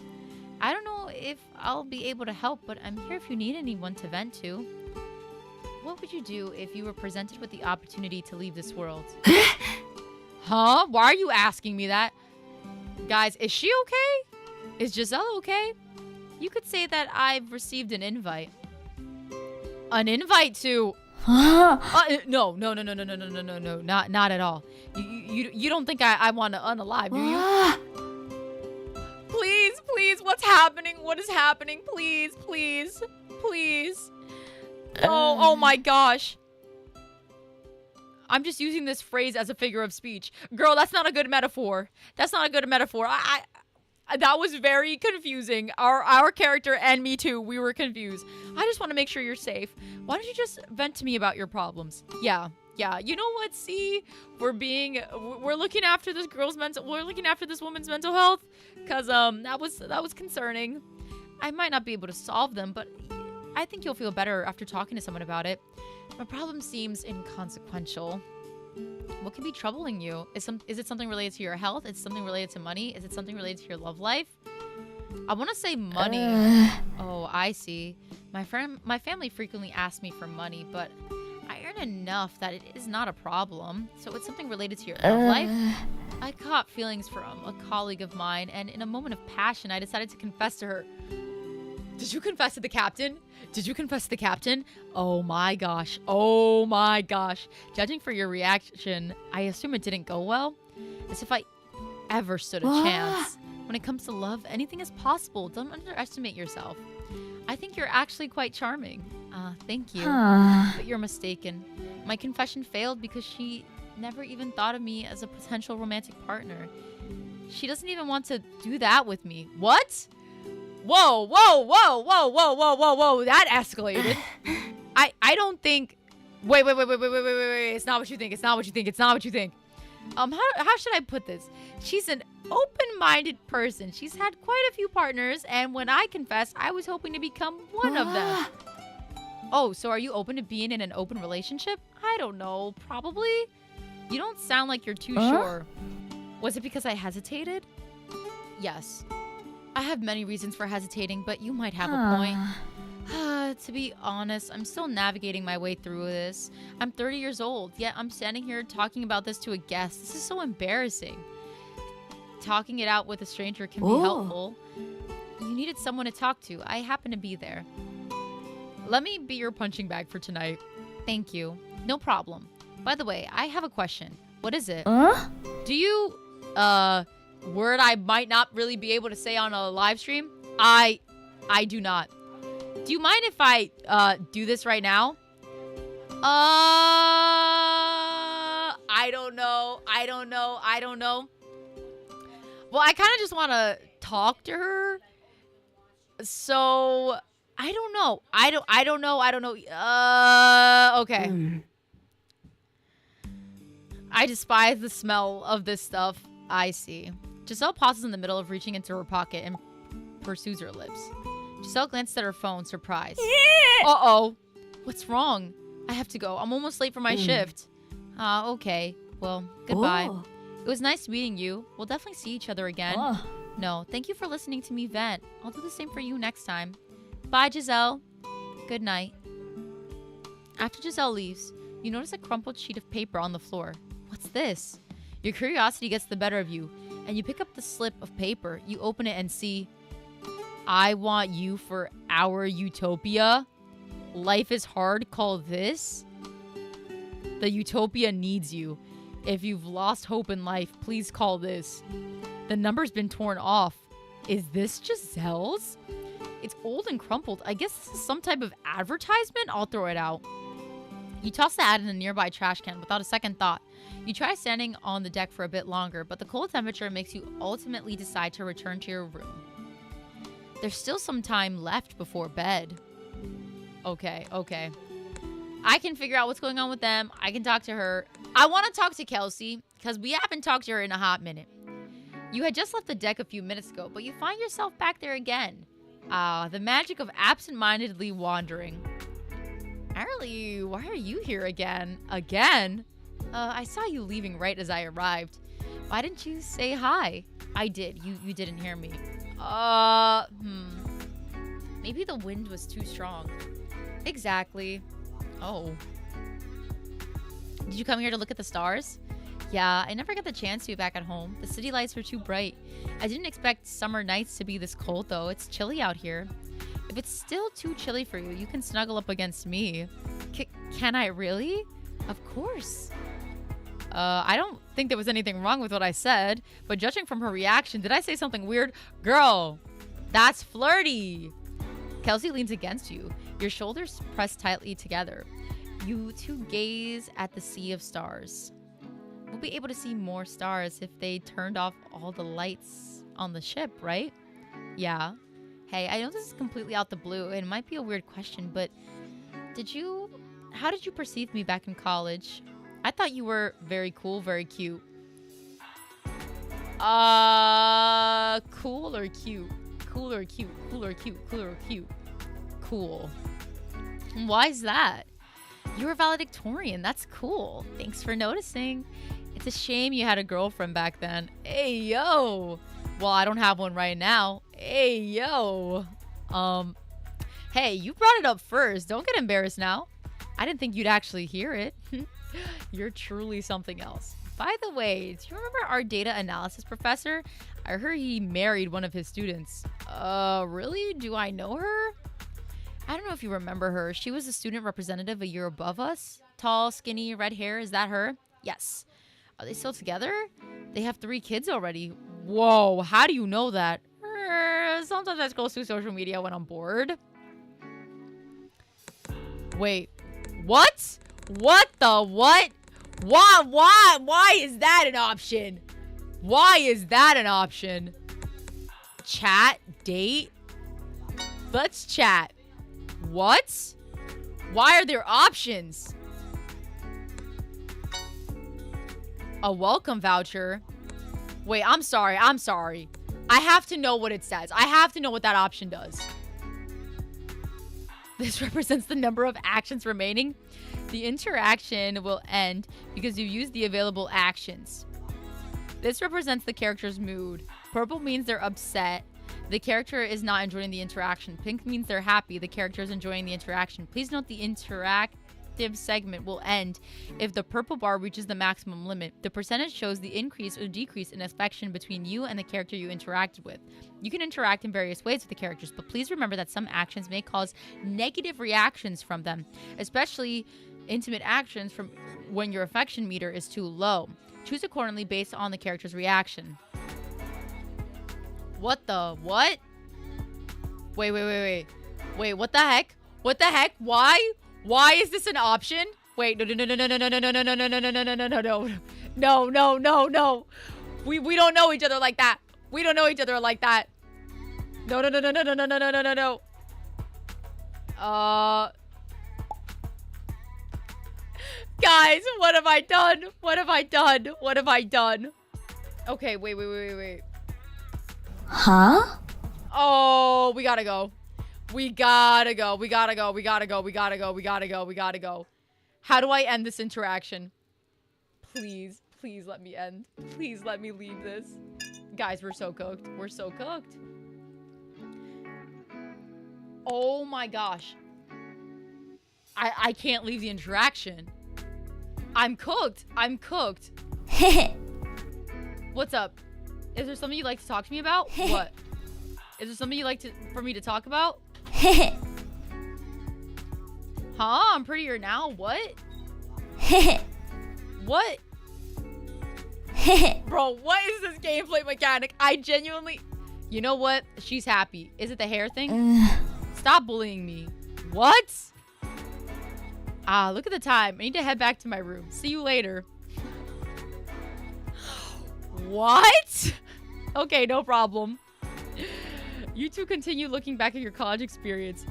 A: I don't know if I'll be able to help, but I'm here if you need anyone to vent to. What would you do if you were presented with the opportunity to leave this world? Huh? Why are you asking me that? Guys, is she okay? Is Giselle okay? You could say that I've received an invite. An invite to... No, not at all. You don't think I want to unalive, do you? Please, what's happening? What is happening? Please. Oh my gosh. I'm just using this phrase as a figure of speech. Girl, that's not a good metaphor. That was very confusing. Our character and me too, we were confused. I just want to make sure you're safe. Why don't you just vent to me about your problems? Yeah. You know what? See, we're looking after this woman's mental health, cause that was concerning. I might not be able to solve them, but I think you'll feel better after talking to someone about it. My problem seems inconsequential. What can be troubling you? Is it something related to your health? Is it something related to money? Is it something related to your love life? I want to say money. Oh, I see. My family frequently asks me for money, but I earn enough that it is not a problem. So it's something related to your love life? I caught feelings from a colleague of mine, and in a moment of passion, I decided to confess to her. Did you confess to the captain? Oh my gosh. Judging for your reaction, I assume it didn't go well. As if I ever stood a chance. When it comes to love, anything is possible. Don't underestimate yourself. I think you're actually quite charming. Thank you. But you're mistaken. My confession failed because she never even thought of me as a potential romantic partner. She doesn't even want to do that with me. What? Whoa, whoa, whoa, whoa, whoa, whoa, whoa, whoa. That escalated. I don't think. Wait. It's not what you think. It's not what you think. It's not what you think. How should I put this? She's an open-minded person. She's had quite a few partners, and when I confessed, I was hoping to become one of them. Oh, so are you open to being in an open relationship? I don't know. Probably. You don't sound like you're too sure. Was it because I hesitated? Yes. I have many reasons for hesitating, but you might have a point. To be honest, I'm still navigating my way through this. I'm 30 years old, yet I'm standing here talking about this to a guest. This is so embarrassing. Talking it out with a stranger can be helpful. You needed someone to talk to. I happen to be there. Let me be your punching bag for tonight. Thank you. No problem. By the way, I have a question. What is it? Do you, word I might not really be able to say on a live stream? I do not. Do you mind if I, do this right now? I don't know. Well, I kind of just want to talk to her. So, I don't know. I don't know. Okay. I despise the smell of this stuff. I see. Giselle pauses in the middle of reaching into her pocket and pursues her lips. Giselle glances at her phone, surprised. Uh-oh. What's wrong? I have to go. I'm almost late for my shift. Okay. Well, goodbye. It was nice meeting you. We'll definitely see each other again. No, thank you for listening to me vent. I'll do the same for you next time. Bye, Giselle. Good night. After Giselle leaves, you notice a crumpled sheet of paper on the floor. What's this? Your curiosity gets the better of you, and you pick up the slip of paper. You open it and see, I want you for our utopia. Life is hard, call this. The utopia needs you. If you've lost hope in life, please call this. The number's been torn off. Is this Giselle's? It's old and crumpled. I guess this is some type of advertisement. I'll throw it out. You toss the ad in a nearby trash can without a second thought. You try standing on the deck for a bit longer, but the cold temperature makes you ultimately decide to return to your room. There's still some time left before bed. Okay. I can figure out what's going on with them. I can talk to her. I want to talk to Kelsey because we haven't talked to her in a hot minute. You had just left the deck a few minutes ago, but you find yourself back there again. The magic of absent-mindedly wandering. Arlie, why are you here again? Again? I saw you leaving right as I arrived. Why didn't you say hi? I did. You didn't hear me. Maybe the wind was too strong. Exactly. Oh. Did you come here to look at the stars? Yeah, I never got the chance to back at home. The city lights were too bright. I didn't expect summer nights to be this cold, though. It's chilly out here. If it's still too chilly for you, you can snuggle up against me. Can I really? Of course. I don't think there was anything wrong with what I said, but judging from her reaction, did I say something weird? Girl, that's flirty. Kelsey leans against you. Your shoulders press tightly together. You two gaze at the sea of stars. We'll be able to see more stars if they turned off all the lights on the ship, right? Yeah. Hey, I know this is completely out the blue and it might be a weird question, but how did you perceive me back in college? I thought you were very cool, very cute. Cool or cute? Cool or cute? Cool or cute? Cool or cute? Cool. Why is that? You were valedictorian. That's cool. Thanks for noticing. It's a shame you had a girlfriend back then. Hey, yo. Well, I don't have one right now. Hey, yo. Hey, you brought it up first. Don't get embarrassed now. I didn't think you'd actually hear it. You're truly something else. By the way, do you remember our data analysis professor? I heard he married one of his students. Really? Do I know her? I don't know if you remember her. She was a student representative a year above us. Tall, skinny, red hair. Is that her? Yes. Are they still together? They have 3 kids already. Whoa, how do you know that? Sometimes I scroll through social media when I'm bored. Wait, what? What the what? Why is that an option? Why is that an option? Chat, date, Let's chat. What? Why are there options? A welcome voucher. Wait, I'm sorry. I have to know what it says. I have to know what that option does. This represents the number of actions remaining. The interaction will end because you use the available actions. This represents the character's mood. Purple means they're upset. The character is not enjoying the interaction. Pink means they're happy. The character is enjoying the interaction. Please note the interactive segment will end if the purple bar reaches the maximum limit. The percentage shows the increase or decrease in affection between you and the character you interacted with. You can interact in various ways with the characters, but please remember that some actions may cause negative reactions from them, especially intimate actions from when your affection meter is too low. Choose accordingly based on the character's reaction. What the what? Wait, what the heck? Why is this an option? Wait, no. We don't know each other like that. No. Guys, what have I done? Okay, wait.
B: Huh?
A: Oh, we gotta go. How do I end this interaction? Please let me end. Please let me leave this. Guys, we're so cooked. Oh my gosh. I can't leave the interaction. I'm cooked. What's up? Is there something you'd like to talk to me about? What? Is there something you'd like for me to talk about? Huh? I'm prettier now. What? What? Bro, what is this gameplay mechanic? I genuinely... You know what? She's happy. Is it the hair thing? Stop bullying me. What? Look at the time. I need to head back to my room. See you later. What? Okay, no problem. You two continue looking back on your college experience.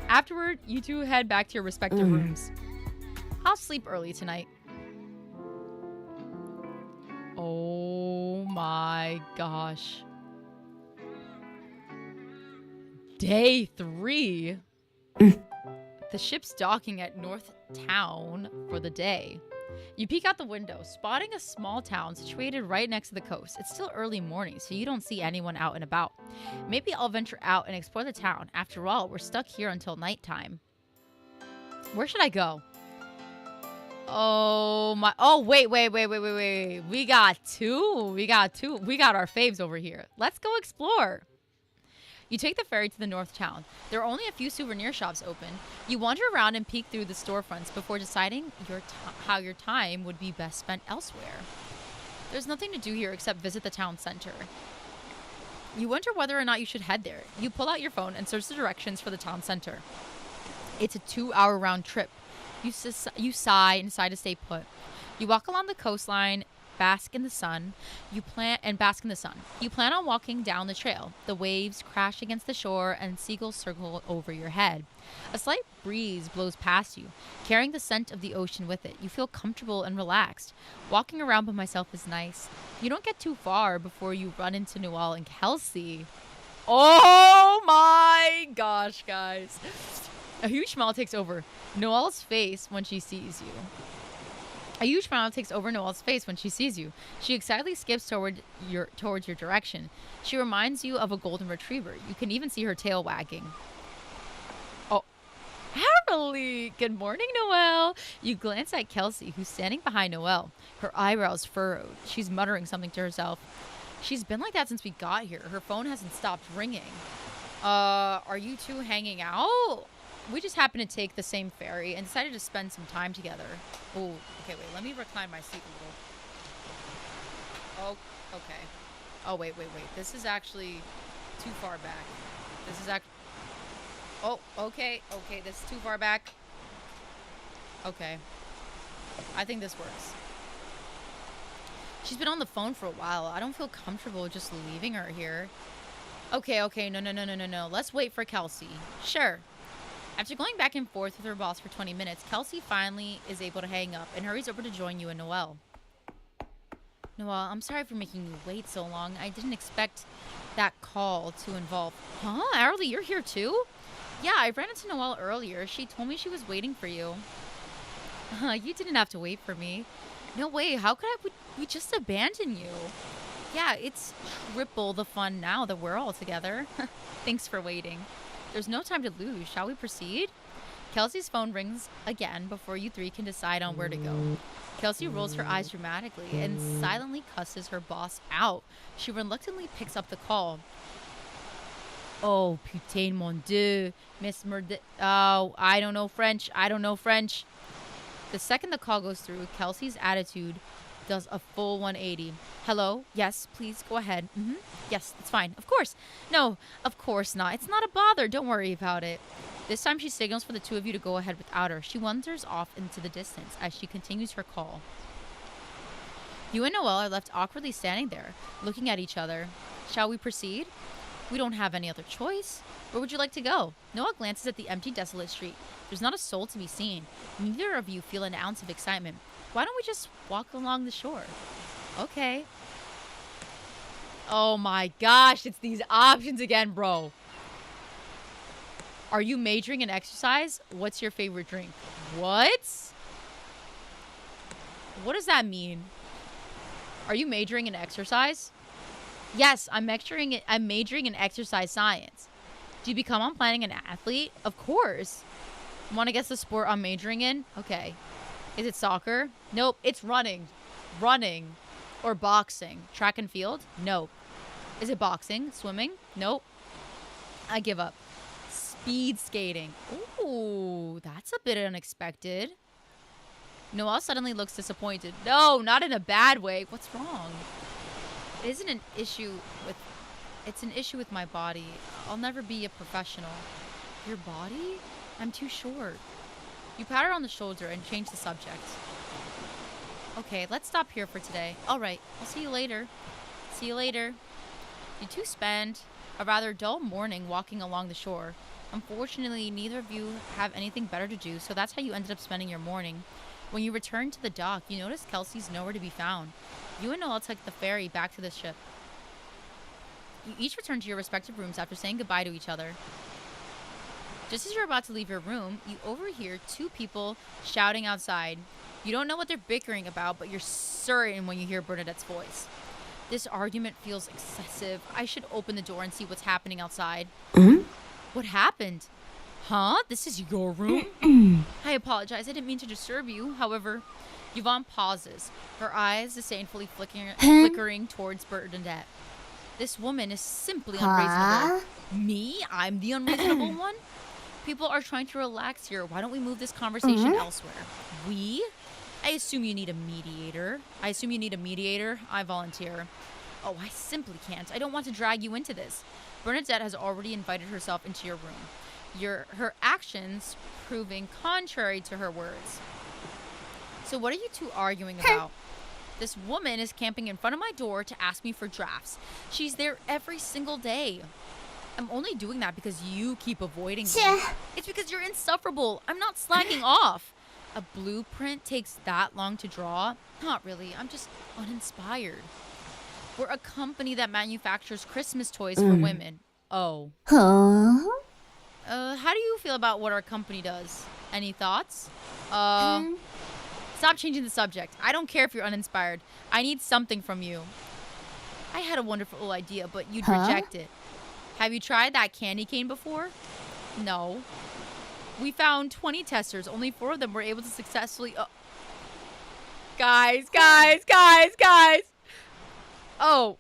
A: Afterward, you two head back to your respective rooms. I'll sleep early tonight. Oh my gosh. Day 3. The ship's docking at North Town for the day. You peek out the window, spotting a small town situated right next to the coast. It's still early morning, so you don't see anyone out and about. Maybe I'll venture out and explore the town. After all, we're stuck here until nighttime. Where should I go? Oh my... Oh, wait. We got two. We got our faves over here. Let's go explore. You take the ferry to the north town. There are only a few souvenir shops open. You wander around and peek through the storefronts before deciding how your time would be best spent elsewhere. There's nothing to do here except visit the town center. You wonder whether or not you should head there. You pull out your phone and search the directions for the town center. It's a 2-hour round trip. You sigh and decide to stay put. You walk along the coastline, bask in the sun. You plan on walking down the trail. The waves crash against the shore and seagulls circle over your head. A slight breeze blows past you, carrying the scent of the ocean with it. You feel comfortable and relaxed. Walking around by myself is nice. You don't get too far before you run into Noelle and Kelsey. Oh my gosh, guys. A huge smile takes over Noelle's face when she sees you. She excitedly skips towards your direction. She reminds you of a golden retriever. You can even see her tail wagging. Oh, Harley! Good morning, Noelle. You glance at Kelsey, who's standing behind Noelle. Her eyebrows furrowed. She's muttering something to herself. She's been like that since we got here. Her phone hasn't stopped ringing. Are you two hanging out? We just happened to take the same ferry and decided to spend some time together. Oh, okay, wait. Let me recline my seat a little. Oh, okay. Oh, wait. This is actually too far back. Oh, okay. This is too far back. Okay. I think this works. She's been on the phone for a while. I don't feel comfortable just leaving her here. Okay. No. Let's wait for Kelsey. Sure. After going back and forth with her boss for 20 minutes, Kelsey finally is able to hang up and hurries over to join you and Noelle. Noelle, I'm sorry for making you wait so long. I didn't expect that call to involve... Huh? Arlie, you're here too? Yeah, I ran into Noelle earlier. She told me she was waiting for you. You didn't have to wait for me. No way. How could we just abandon you? Yeah, it's triple the fun now that we're all together. Thanks for waiting. There's no time to lose. Shall we proceed? Kelsey's phone rings again before you three can decide on where to go. Kelsey rolls her eyes dramatically and silently cusses her boss out. She reluctantly picks up the call. Oh, putain, mon dieu. Miss Merde... Oh, I don't know French. The second the call goes through, Kelsey's attitude does a full 180. Hello? Yes, please, go ahead. Yes, it's fine. Of course. No, of course not. It's not a bother. Don't worry about it. This time she signals for the two of you to go ahead without her. She wanders off into the distance as she continues her call. You and Noelle are left awkwardly standing there, looking at each other. Shall we proceed? We don't have any other choice. Where would you like to go? Noelle glances at the empty, desolate street. There's not a soul to be seen. Neither of you feel an ounce of excitement. Why don't we just walk along the shore? Okay. Oh my gosh, it's these options again, bro. Are you majoring in exercise? What's your favorite drink? What? What does that mean? Are you majoring in exercise? Yes, I'm majoring in exercise science. Do you become on planning an athlete? Of course. Want to guess the sport I'm majoring in? Okay. Is it soccer? Nope, it's running. Running. Or boxing. Track and field? Nope. Is it boxing? Swimming? Nope. I give up. Speed skating. Ooh, that's a bit unexpected. Noelle suddenly looks disappointed. No, not in a bad way. What's wrong? It isn't an issue with... It's an issue with my body. I'll never be a professional. Your body? I'm too short. You pat her on the shoulder and change the subject. Okay, let's stop here for today. All right, I'll see you later. See you later. You two spend a rather dull morning walking along the shore. Unfortunately, neither of you have anything better to do, so that's how you ended up spending your morning. When you return to the dock, you notice Kelsey's nowhere to be found. You and Noelle took the ferry back to the ship. You each return to your respective rooms after saying goodbye to each other. Just as you're about to leave your room, you overhear two people shouting outside. You don't know what they're bickering about, but you're certain when you hear Bernadette's voice. This argument feels excessive. I should open the door and see what's happening outside. What happened? Huh? This is your room? I apologize. I didn't mean to disturb you. However, Yvonne pauses, her eyes disdainfully flickering towards Bernadette. This woman is simply unreasonable. Me? I'm the unreasonable one? People are trying to relax here. Why don't we move this conversation elsewhere? We? I assume you need a mediator. I volunteer. Oh, I simply can't. I don't want to drag you into this. Bernadette has already invited herself into your room. Her actions proving contrary to her words. So what are you two arguing about? This woman is camping in front of my door to ask me for drafts. She's there every single day. I'm only doing that because you keep avoiding me. It's because you're insufferable. I'm not slacking off. A blueprint takes that long to draw? Not really. I'm just uninspired. We're a company that manufactures Christmas toys for women. Oh. How do you feel about what our company does? Any thoughts? Stop changing the subject. I don't care if you're uninspired. I need something from you. I had a wonderful idea, but you'd reject it. Have you tried that candy cane before? No. We found 20 testers. Only 4 of them were able to successfully... Guys. Oh.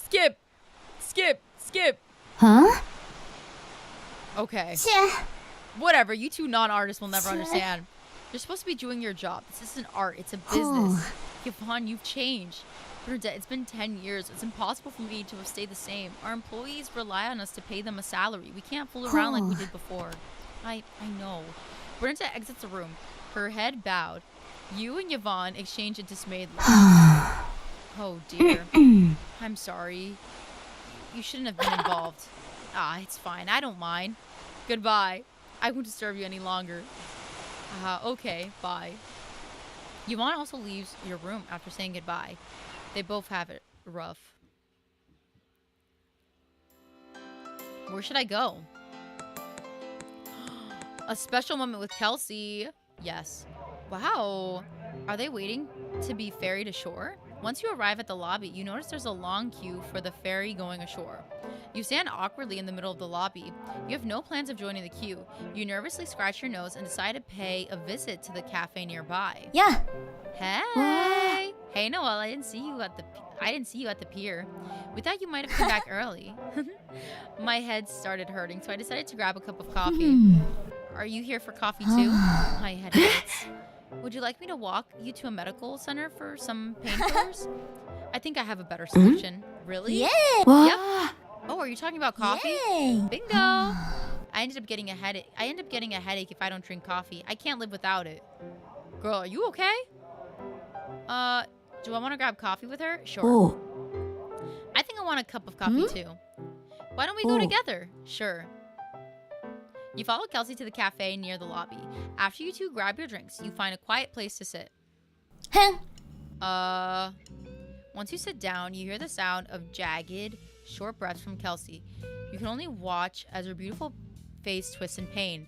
A: Skip. Okay. Whatever, you two non-artists will never understand. You're supposed to be doing your job. This isn't art, it's a business. Yvonne, you've changed. Bernadette, it's been 10 years. It's impossible for me to have stayed the same. Our employees rely on us to pay them a salary. We can't fool around like we did before. I know. Brenda exits the room, her head bowed. You and Yvonne exchange a dismayed look. Oh dear. I'm sorry. You shouldn't have been involved. It's fine. I don't mind. Goodbye. I won't disturb you any longer. Okay, bye. Yvonne also leaves your room after saying goodbye. They both have it rough. Where should I go? A special moment with Kelsey. Yes. Wow. Are they waiting to be ferried ashore? Once you arrive at the lobby, you notice there's a long queue for the ferry going ashore. You stand awkwardly in the middle of the lobby. You have no plans of joining the queue. You nervously scratch your nose and decide to pay a visit to the cafe nearby.
B: Yeah.
A: Hey. Hey, Noelle, I didn't see you at the pier. We thought you might have come back early. My head started hurting, so I decided to grab a cup of coffee. Are you here for coffee too? My head hurts. Would you like me to walk you to a medical center for some painkillers? I think I have a better solution. Really?
B: Yeah.
A: Yep. Oh, are you talking about coffee?
B: Yay.
A: Bingo. I end up getting a headache if I don't drink coffee. I can't live without it. Girl, are you okay? Do I want to grab coffee with her? Sure.
B: Oh.
A: I think I want a cup of coffee too. Why don't we go together? Sure. You follow Kelsey to the cafe near the lobby. After you two grab your drinks, you find a quiet place to sit. Once you sit down, you hear the sound of jagged, short breaths from Kelsey. You can only watch as her beautiful face twists in pain.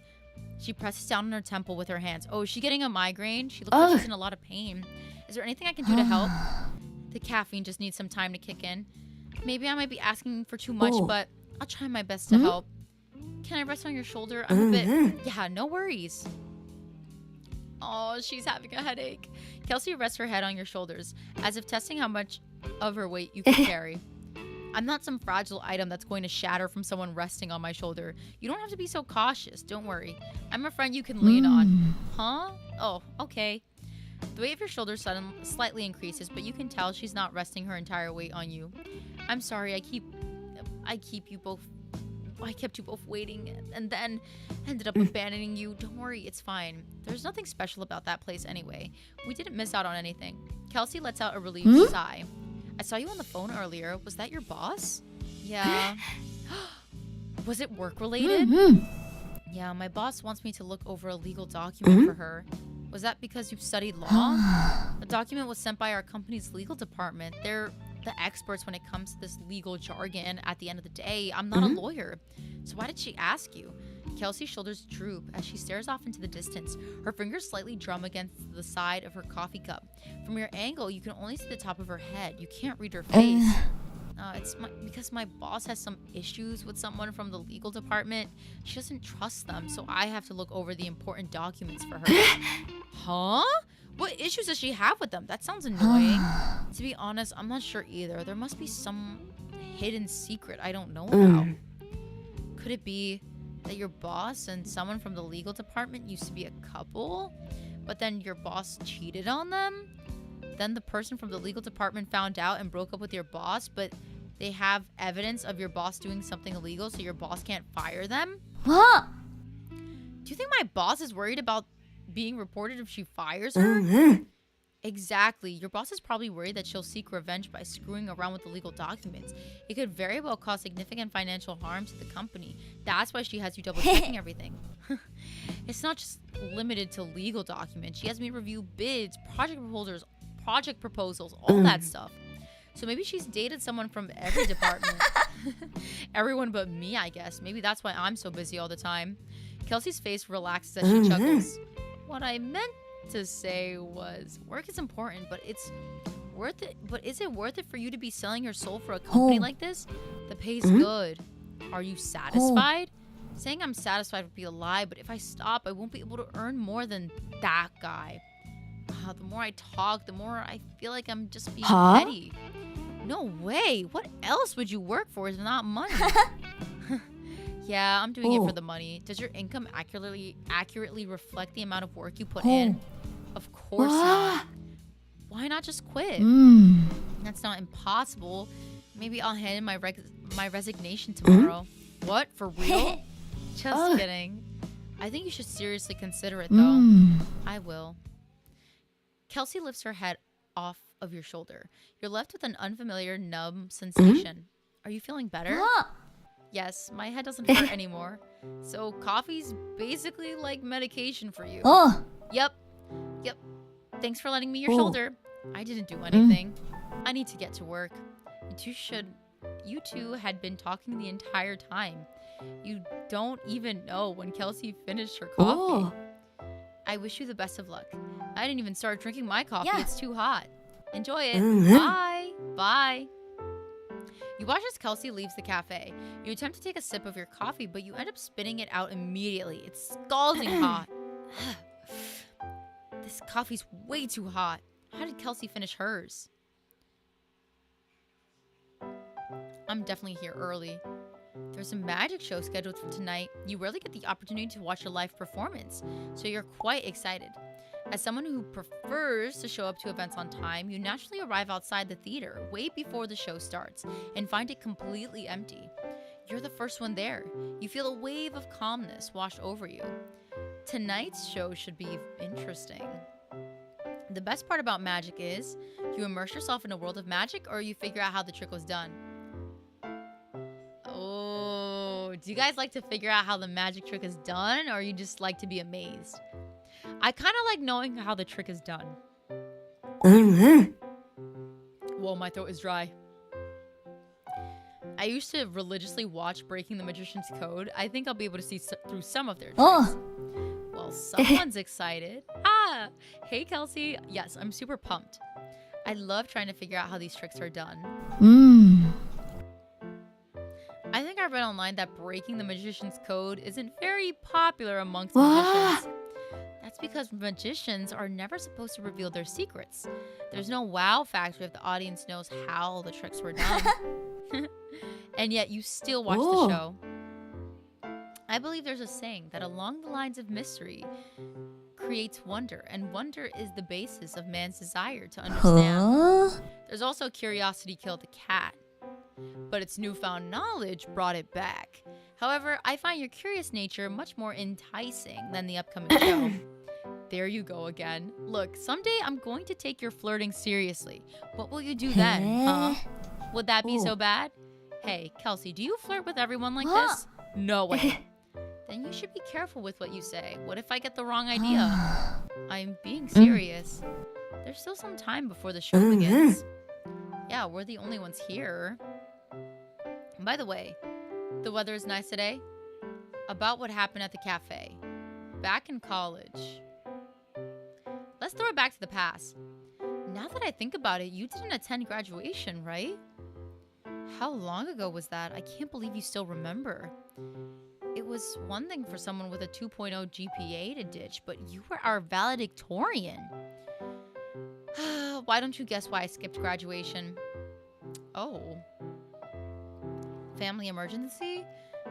A: She presses down on her temple with her hands. Oh, is she getting a migraine? She looks like she's in a lot of pain. Is there anything I can do to help? The caffeine just needs some time to kick in. Maybe I might be asking for too much, but I'll try my best to help. Can I rest on your shoulder? I'm a bit... Yeah, no worries. Oh, she's having a headache. Kelsey rests her head on your shoulders, as if testing how much of her weight you can carry. I'm not some fragile item that's going to shatter from someone resting on my shoulder. You don't have to be so cautious. Don't worry. I'm a friend you can lean on. Huh? Oh, okay. The weight of your shoulders slightly increases, but you can tell she's not resting her entire weight on you. I'm sorry. I kept you both waiting and then ended up abandoning you. Don't worry, it's fine. There's nothing special about that place anyway. We didn't miss out on anything. Kelsey lets out a relieved sigh. I saw you on the phone earlier. Was that your boss? Yeah. Was it work related? Yeah, my boss wants me to look over a legal document for her. Was that because you've studied law? The document was sent by our company's legal department. They're the experts when it comes to this legal jargon. At the end of the day, I'm not a lawyer. So why did she ask you? Kelsey's shoulders droop as she stares off into the distance. Her fingers slightly drum against the side of her coffee cup. From your angle, you can only see the top of her head. You can't read her face. Because my boss has some issues with someone from the legal department. She doesn't trust them, so I have to look over the important documents for her. Huh? What issues does she have with them? That sounds annoying. To be honest, I'm not sure either. There must be some hidden secret I don't know about. Could it be that your boss and someone from the legal department used to be a couple, but then your boss cheated on them? Then the person from the legal department found out and broke up with your boss, but they have evidence of your boss doing something illegal, so your boss can't fire them?
B: What?
A: Do you think my boss is worried about being reported if she fires her? Exactly. Your boss is probably worried that she'll seek revenge by screwing around with the legal documents. It could very well cause significant financial harm to the company. That's why she has you double checking everything. It's not just limited to legal documents. She has me review bids, project proposals, all that stuff. So maybe she's dated someone from every department. Everyone but me, I guess. Maybe that's why I'm so busy all the time. Kelsey's face relaxes as she chuckles. What I meant to say was, work is important, but it's worth it. But is it worth it for you to be selling your soul for a company like this? The pay's good. Are you satisfied? Saying I'm satisfied would be a lie, but if I stop, I won't be able to earn more than that guy. The more I talk, the more I feel like I'm just being petty. No way. What else would you work for if not money? Yeah, I'm doing it for the money. Does your income accurately reflect the amount of work you put in? Of course not. Why not just quit? That's not impossible. Maybe I'll hand in my resignation tomorrow. What? For real? Just kidding. I think you should seriously consider it, though. I will. Kelsey lifts her head off of your shoulder. You're left with an unfamiliar, numb sensation. Are you feeling better? Yes, my head doesn't hurt anymore. So coffee's basically like medication for you. Yep. Thanks for lending me your shoulder. I didn't do anything. I need to get to work. You two had been talking the entire time. You don't even know when Kelsey finished her coffee. I wish you the best of luck. I didn't even start drinking my coffee. Yeah. It's too hot. Enjoy it. Bye. You watch as Kelsey leaves the cafe. You attempt to take a sip of your coffee, but you end up spitting it out immediately. It's scalding hot. This coffee's way too hot. How did Kelsey finish hers? I'm definitely here early. There's a magic show scheduled for tonight. You rarely get the opportunity to watch a live performance, so you're quite excited. As someone who prefers to show up to events on time, you naturally arrive outside the theater way before the show starts and find it completely empty. You're the first one there. You feel a wave of calmness wash over you. Tonight's show should be interesting. The best part about magic is you immerse yourself in a world of magic, or you figure out how the trick was done. Oh, do you guys like to figure out how the magic trick is done, or you just like to be amazed? I kind of like knowing how the trick is done. Whoa, my throat is dry. I used to religiously watch Breaking the Magician's Code. I think I'll be able to see through some of their tricks. Well, someone's excited. Hey, Kelsey. Yes, I'm super pumped. I love trying to figure out how these tricks are done. I think I read online that Breaking the Magician's Code isn't very popular amongst magicians. That's because magicians are never supposed to reveal their secrets. There's no wow factor if the audience knows how the tricks were done. And yet you still watch the show. I believe there's a saying that along the lines of mystery creates wonder, and wonder is the basis of man's desire to understand. There's also curiosity killed the cat, but its newfound knowledge brought it back. However, I find your curious nature much more enticing than the upcoming show. There you go again. Look, someday I'm going to take your flirting seriously. What will you do then, huh? Would that be so bad? Hey, Kelsey, do you flirt with everyone like this? No way. Then you should be careful with what you say. What if I get the wrong idea? I'm being serious. There's still some time before the show begins. Yeah, we're the only ones here. By the way, the weather is nice today. About what happened at the cafe. Back in college. Let's throw it back to the past. Now that I think about it, you didn't attend graduation, right? How long ago was that? I can't believe you still remember. It was one thing for someone with a 2.0 GPA to ditch, but you were our valedictorian. Why don't you guess why I skipped graduation? Oh. Family emergency?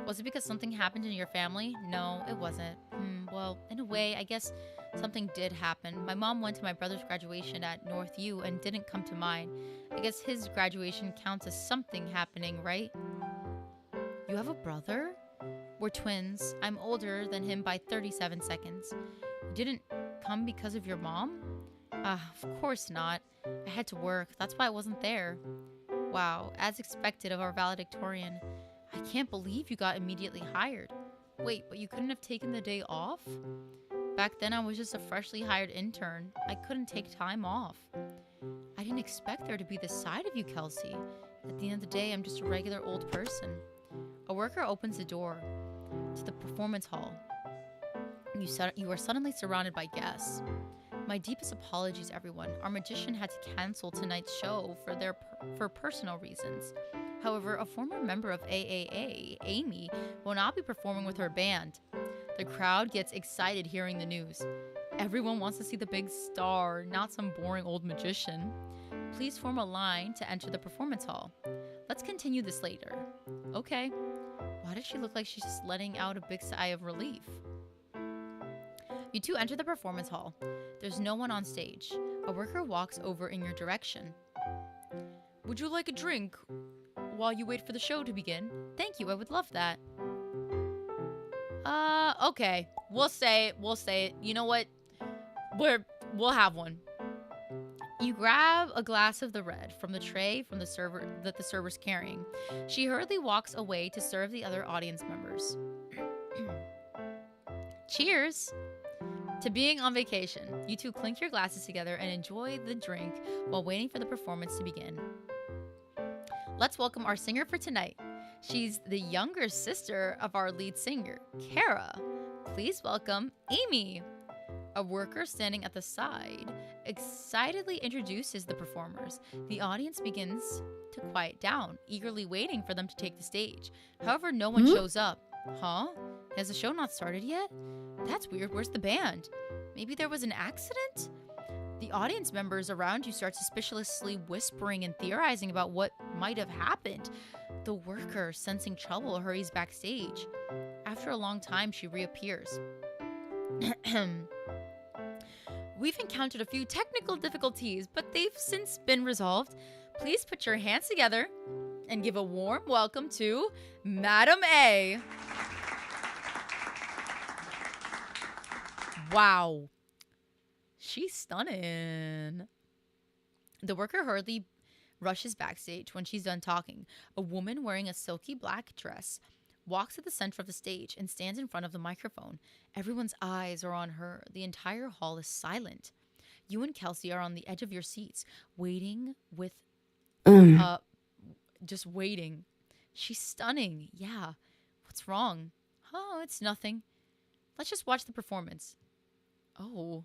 A: Was it because something happened in your family? No, it wasn't. Well, in a way, I guess something did happen. My mom went to my brother's graduation at North U and didn't come to mine. I guess his graduation counts as something happening, right? You have a brother? We're twins. I'm older than him by 37 seconds. You didn't come because of your mom? Of course not. I had to work. That's why I wasn't there. Wow, as expected of our valedictorian. I can't believe you got immediately hired. Wait, but you couldn't have taken the day off? Back then, I was just a freshly hired intern. I couldn't take time off. I didn't expect there to be this side of you, Kelsey. At the end of the day, I'm just a regular old person. A worker opens the door to the performance hall. You are suddenly surrounded by guests. My deepest apologies, everyone. Our magician had to cancel tonight's show for personal reasons. However, a former member of AAA, Amy, will not be performing with her band. The crowd gets excited hearing the news. Everyone wants to see the big star, not some boring old magician. Please form a line to enter the performance hall. Let's continue this later. Okay. Why does she look like she's just letting out a big sigh of relief? You two enter the performance hall. There's no one on stage. A worker walks over in your direction. Would you like a drink while you wait for the show to begin? Thank you, I would love that. Okay. We'll say it. You know what? We'll have one. You grab a glass of the red from the tray from the server that the server's carrying. She hurriedly walks away to serve the other audience members. Cheers to being on vacation. You two clink your glasses together and enjoy the drink while waiting for the performance to begin. Let's welcome our singer for tonight. She's the younger sister of our lead singer, Kara. Please welcome Amy. A worker standing at the side excitedly introduces the performers. The audience begins to quiet down, eagerly waiting for them to take the stage. However, no one shows up. Huh? Has the show not started yet? That's weird. Where's the band? Maybe there was an accident? The audience members around you start suspiciously whispering and theorizing about what might have happened. The worker, sensing trouble, hurries backstage. After a long time, she reappears. We've encountered a few technical difficulties, but they've since been resolved. Please put your hands together and give a warm welcome to Madam A. Wow. She's stunning. The worker hurriedly rushes backstage when she's done talking. A woman wearing a silky black dress walks to the center of the stage and stands in front of the microphone. Everyone's eyes are on her. The entire hall is silent. You and Kelsey are on the edge of your seats, waiting with... just waiting. She's stunning. Yeah. What's wrong? Oh, it's nothing. Let's just watch the performance. Oh.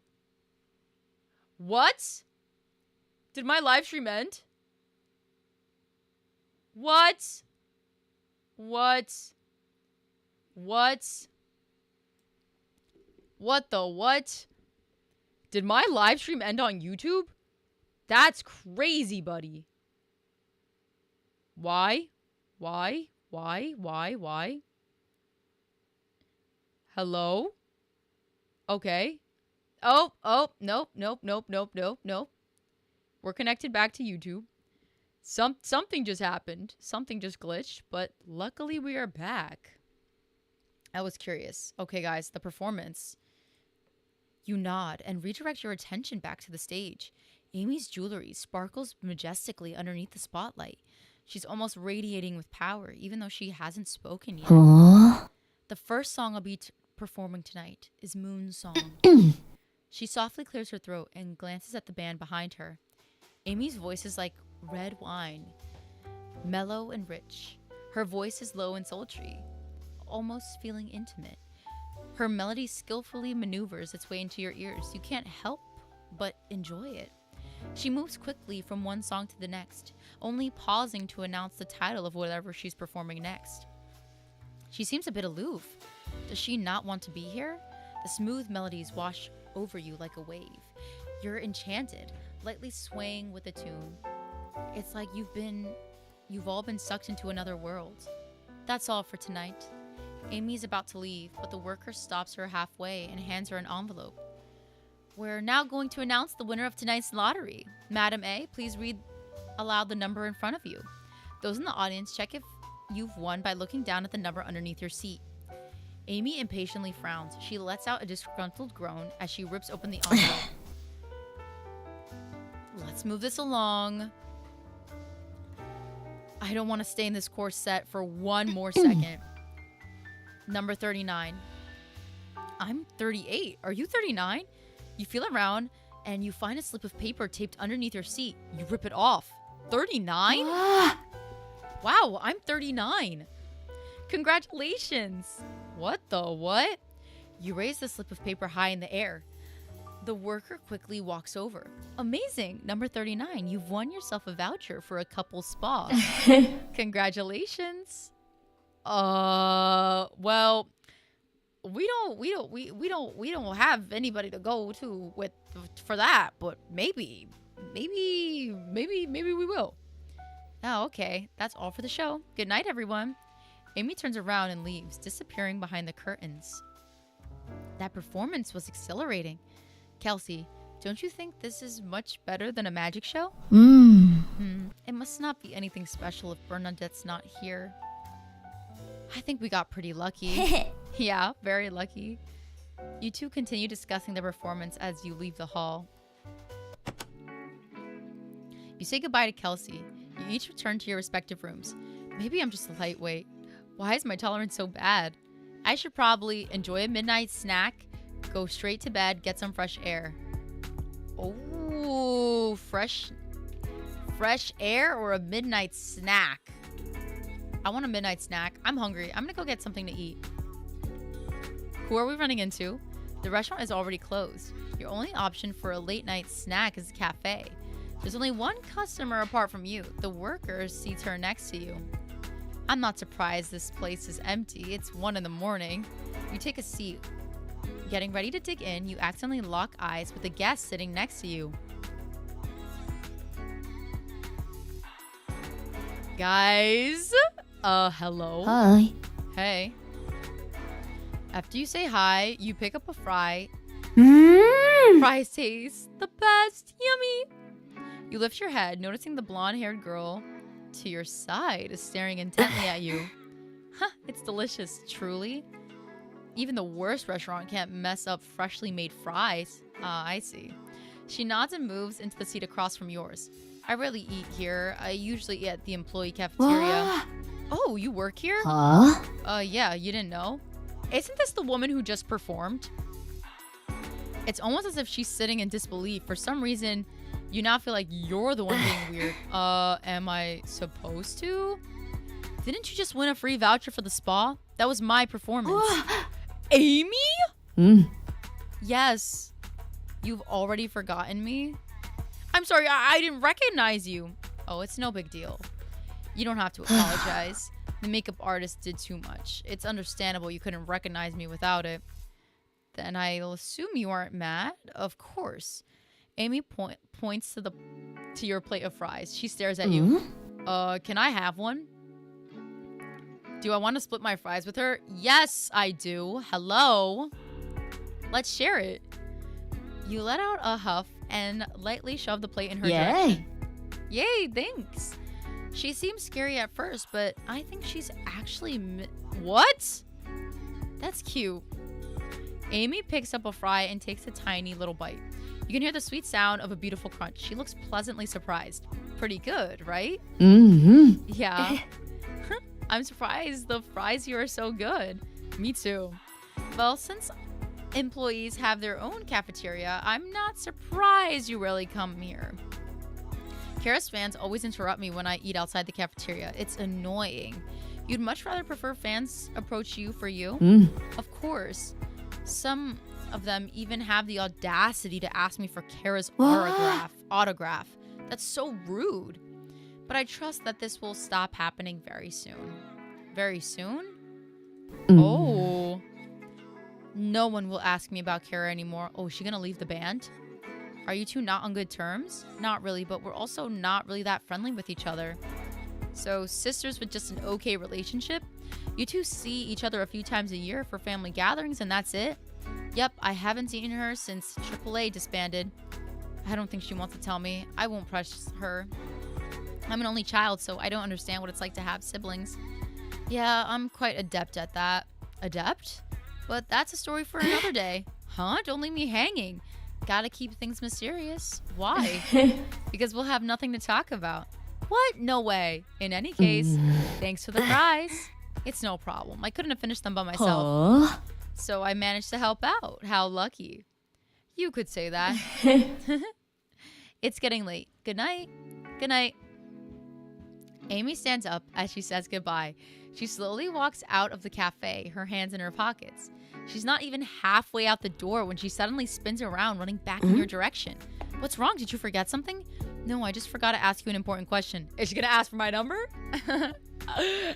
A: What? Did my live stream end? What? What? What? What the what? Did my live stream end on YouTube? That's crazy, buddy. Why? Why? Why? Why? Why? Hello? Okay. Oh, nope. We're connected back to YouTube. Something just happened. Something just glitched, but luckily we are back. I was curious. Okay, guys, the performance. You nod and redirect your attention back to the stage. Amy's jewelry sparkles majestically underneath the spotlight. She's almost radiating with power, even though she hasn't spoken yet.
B: Aww.
A: The first song I'll be performing tonight is Moon's Song. She softly clears her throat and glances at the band behind her. Amy's voice is like red wine, mellow and rich. Her voice is low and sultry, almost feeling intimate. Her melody skillfully maneuvers its way into your ears. You can't help but enjoy it. She moves quickly from one song to the next, only pausing to announce the title of whatever she's performing next. She seems a bit aloof. Does she not want to be here? The smooth melodies wash over you like a wave. You're enchanted, lightly swaying with the tune. It's like you've all been sucked into another world. That's all for tonight. Amy's about to leave, but the worker stops her halfway and hands her an envelope. We're now going to announce the winner of tonight's lottery. Madam A, please read aloud the number in front of you. Those in the audience, check if you've won by looking down at the number underneath your seat. Amy impatiently frowns. She lets out a disgruntled groan as she rips open the envelope. Let's move this along. I don't want to stay in this corset for one more second. Number 39. I'm 38. Are you 39? You feel around and you find a slip of paper taped underneath your seat. You rip it off. 39? Wow, I'm 39. Congratulations. What the what? You raise the slip of paper high in the air. The worker quickly walks over. Amazing. Number 39. You've won yourself a voucher for a couple spa. Congratulations. Well, we don't have anybody to go to with for that, but maybe we will. Oh, okay. That's all for the show. Good night, everyone. Amy turns around and leaves, disappearing behind the curtains. That performance was exhilarating. Kelsey, don't you think this is much better than a magic show? It must not be anything special if Bernadette's not here. I think we got pretty lucky. Yeah, very lucky. You two continue discussing the performance as you leave the hall. You say goodbye to Kelsey. You each return to your respective rooms. Maybe I'm just a lightweight. Why is my tolerance so bad? I should probably enjoy a midnight snack, go straight to bed, get some fresh air. Oh, fresh air or a midnight snack? I want a midnight snack. I'm hungry. I'm gonna go get something to eat. Who are we running into? The restaurant is already closed. Your only option for a late night snack is a cafe. There's only one customer apart from you. The worker's seats her next to you. I'm not surprised this place is empty. It's 1 a.m. You take a seat. Getting ready to dig in, you accidentally lock eyes with the guest sitting next to you. Guys, hello.
B: Hi.
A: Hey. After you say hi, you pick up a fry. Fries taste the best. Yummy. You lift your head, noticing the blonde-haired girl to your side is staring intently at you. Huh, it's delicious, truly. Even the worst restaurant can't mess up freshly made fries. I see. She nods and moves into the seat across from yours. I rarely eat here. I usually eat at the employee cafeteria. Oh, you work here?
B: Huh?
A: Yeah, you didn't know? Isn't this the woman who just performed? It's almost as if she's sitting in disbelief. For some reason, you now feel like you're the one being weird. Am I supposed to? Didn't you just win a free voucher for the spa? That was my performance. Amy? Yes. You've already forgotten me? I'm sorry, I didn't recognize you. Oh, it's no big deal. You don't have to apologize. The makeup artist did too much. It's understandable you couldn't recognize me without it. Then I'll assume you aren't mad? Of course. Amy points to your plate of fries. She stares at you. Can I have one? Do I want to split my fries with her? Yes, I do. Hello. Let's share it. You let out a huff and lightly shove the plate in her direction. Yay, thanks. She seems scary at first, but I think she's actually... What? That's cute. Amy picks up a fry and takes a tiny little bite. You can hear the sweet sound of a beautiful crunch. She looks pleasantly surprised. Pretty good, right? Yeah. I'm surprised the fries here are so good. Me too. Well, since employees have their own cafeteria, I'm not surprised you rarely come here. Kara's fans always interrupt me when I eat outside the cafeteria. It's annoying. You'd much rather prefer fans approach you for you? Of course. Some of them even have the audacity to ask me for Kara's autograph. That's so rude. But I trust that this will stop happening very soon. Very soon? Oh. No one will ask me about Kara anymore. Oh, is she gonna leave the band? Are you two not on good terms? Not really, but we're also not really that friendly with each other. So, sisters with just an okay relationship? You two see each other a few times a year for family gatherings and that's it? Yep, I haven't seen her since AAA disbanded. I don't think she wants to tell me. I won't press her. I'm an only child, so I don't understand what it's like to have siblings. Yeah, I'm quite adept at that. Adept? But that's a story for another day. Huh? Don't leave me hanging. Gotta keep things mysterious. Why? Because we'll have nothing to talk about. What? No way. In any case, thanks for the fries. It's no problem. I couldn't have finished them by myself. So I managed to help out. How lucky. You could say that. It's getting late. Good night. Good night. Amy stands up as she says goodbye. She slowly walks out of the cafe, her hands in her pockets. She's not even halfway out the door when she suddenly spins around, running back in your direction. What's wrong? Did you forget something? No, I just forgot to ask you an important question. Is she gonna ask for my number?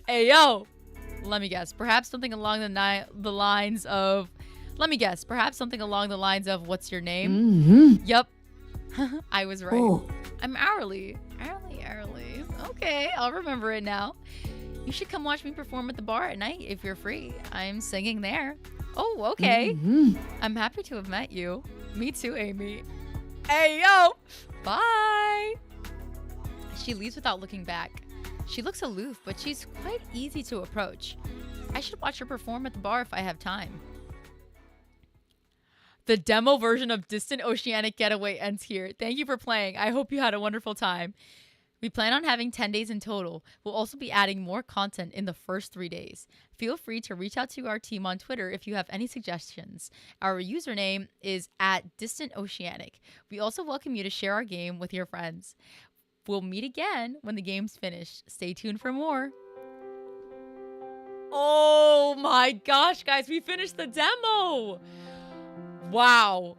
A: Hey, yo. Let me guess. Perhaps something along the lines of... Let me guess. Perhaps something along the lines of, what's your name? Yup. I was right. I'm Hourly. Hourly. Okay, I'll remember it now. You should come watch me perform at the bar at night if you're free. I'm singing there. Oh, okay. I'm happy to have met you. Me too, Amy. Hey, yo. Bye. She leaves without looking back. She looks aloof, but she's quite easy to approach. I should watch her perform at the bar if I have time. The demo version of Distant Oceanic Getaway ends here. Thank you for playing. I hope you had a wonderful time. We plan on having 10 days in total. We'll also be adding more content in the first 3 days. Feel free to reach out to our team on Twitter if you have any suggestions. Our username is @DistantOceanic. We also welcome you to share our game with your friends. We'll meet again when the game's finished. Stay tuned for more. Oh my gosh, guys, we finished the demo. Wow.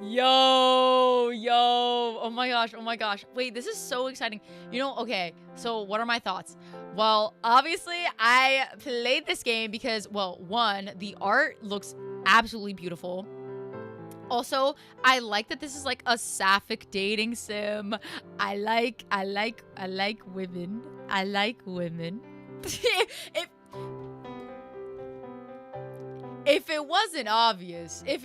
A: Yo, oh my gosh. Wait, this is so exciting. You know, okay, so what are my thoughts? Well, obviously, I played this game because, well, one, the art looks absolutely beautiful. Also, I like that this is like a Sapphic dating sim. I like women. I like women. If it wasn't obvious, that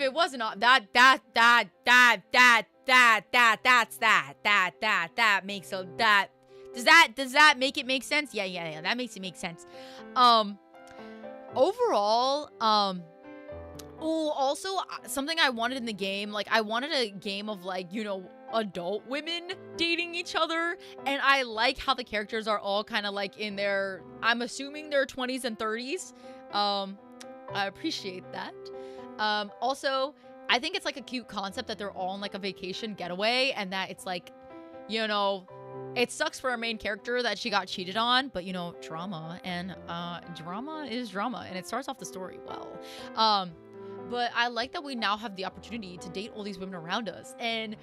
A: makes a does that make it make sense? Yeah, that makes it make sense. Overall, also something I wanted in the game, like I wanted a game of like, you know, adult women dating each other, and I like how the characters are all kind of like in their, I'm assuming their 20s and 30s. I appreciate that. Also, I think it's like a cute concept that they're all on like a vacation getaway, and that it's like, you know, it sucks for our main character that she got cheated on, but you know, drama, and drama is drama, and it starts off the story well. But I like that we now have the opportunity to date all these women around us, and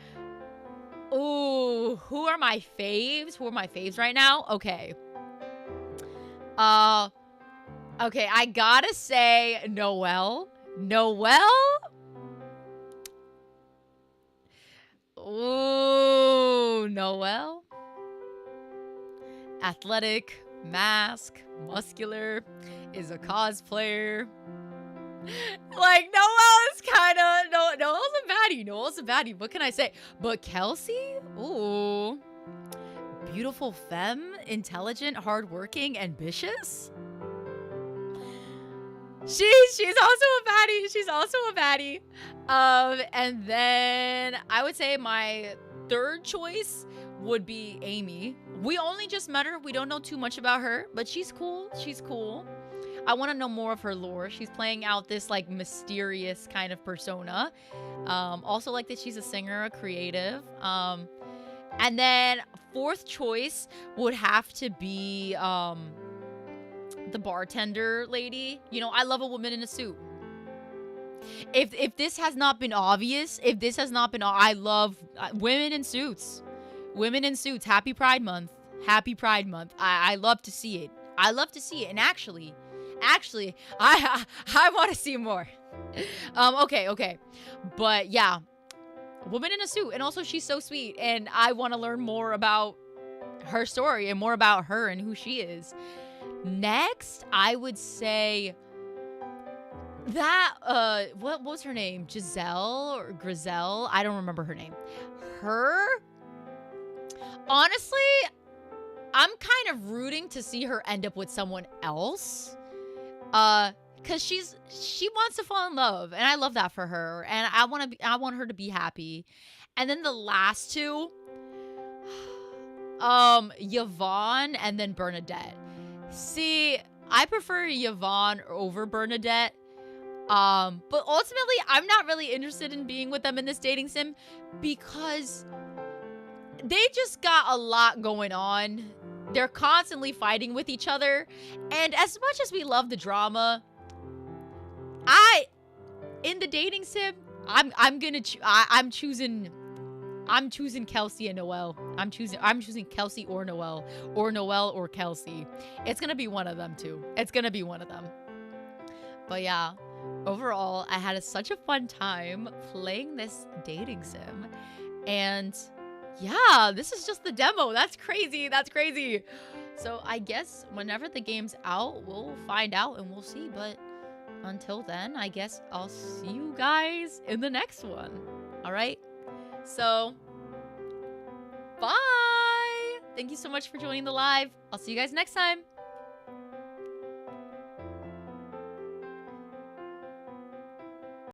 A: ooh, who are my faves? Who are my faves right now? Okay. Okay, I gotta say Noelle. Ooh, Noelle. Athletic, mask, muscular, is a cosplayer. Like, Noelle is kind of, Noelle's a baddie. What can I say? But Kelsey? Ooh. Beautiful femme, intelligent, hardworking, ambitious? She's also a baddie. And then I would say my third choice would be Amy. We only just met her. We don't know too much about her, but she's cool. I want to know more of her lore. She's playing out this like mysterious kind of persona. Also like that she's a singer, a creative. And then fourth choice would have to be the bartender lady. You know, I love a woman in a suit. If this has not been obvious, I love women in suits. Happy Pride Month. I love to see it. And actually, I want to see more. Okay. But yeah, woman in a suit, and also she's so sweet, and I want to learn more about her story and more about her and who she is. Next, I would say that what was her name? Giselle or Griselle? I don't remember her name. Honestly, I'm kind of rooting to see her end up with someone else. Cause she wants to fall in love, and I love that for her, and I want her to be happy. And then the last two, Yvonne and then Bernadette. See, I prefer Yvonne over Bernadette. But ultimately, I'm not really interested in being with them in this dating sim because they just got a lot going on. They're constantly fighting with each other, and as much as we love the drama, in the dating sim, I'm choosing Kelsey and Noelle. I'm choosing Kelsey or Noelle or Kelsey. It's gonna be one of them too. But yeah, overall, I had such a fun time playing this dating sim, and yeah, this is just the demo. That's crazy. So I guess whenever the game's out, we'll find out and we'll see. But until then, I guess I'll see you guys in the next one. All right? So, bye! Thank you so much for joining the live. I'll see you guys next time.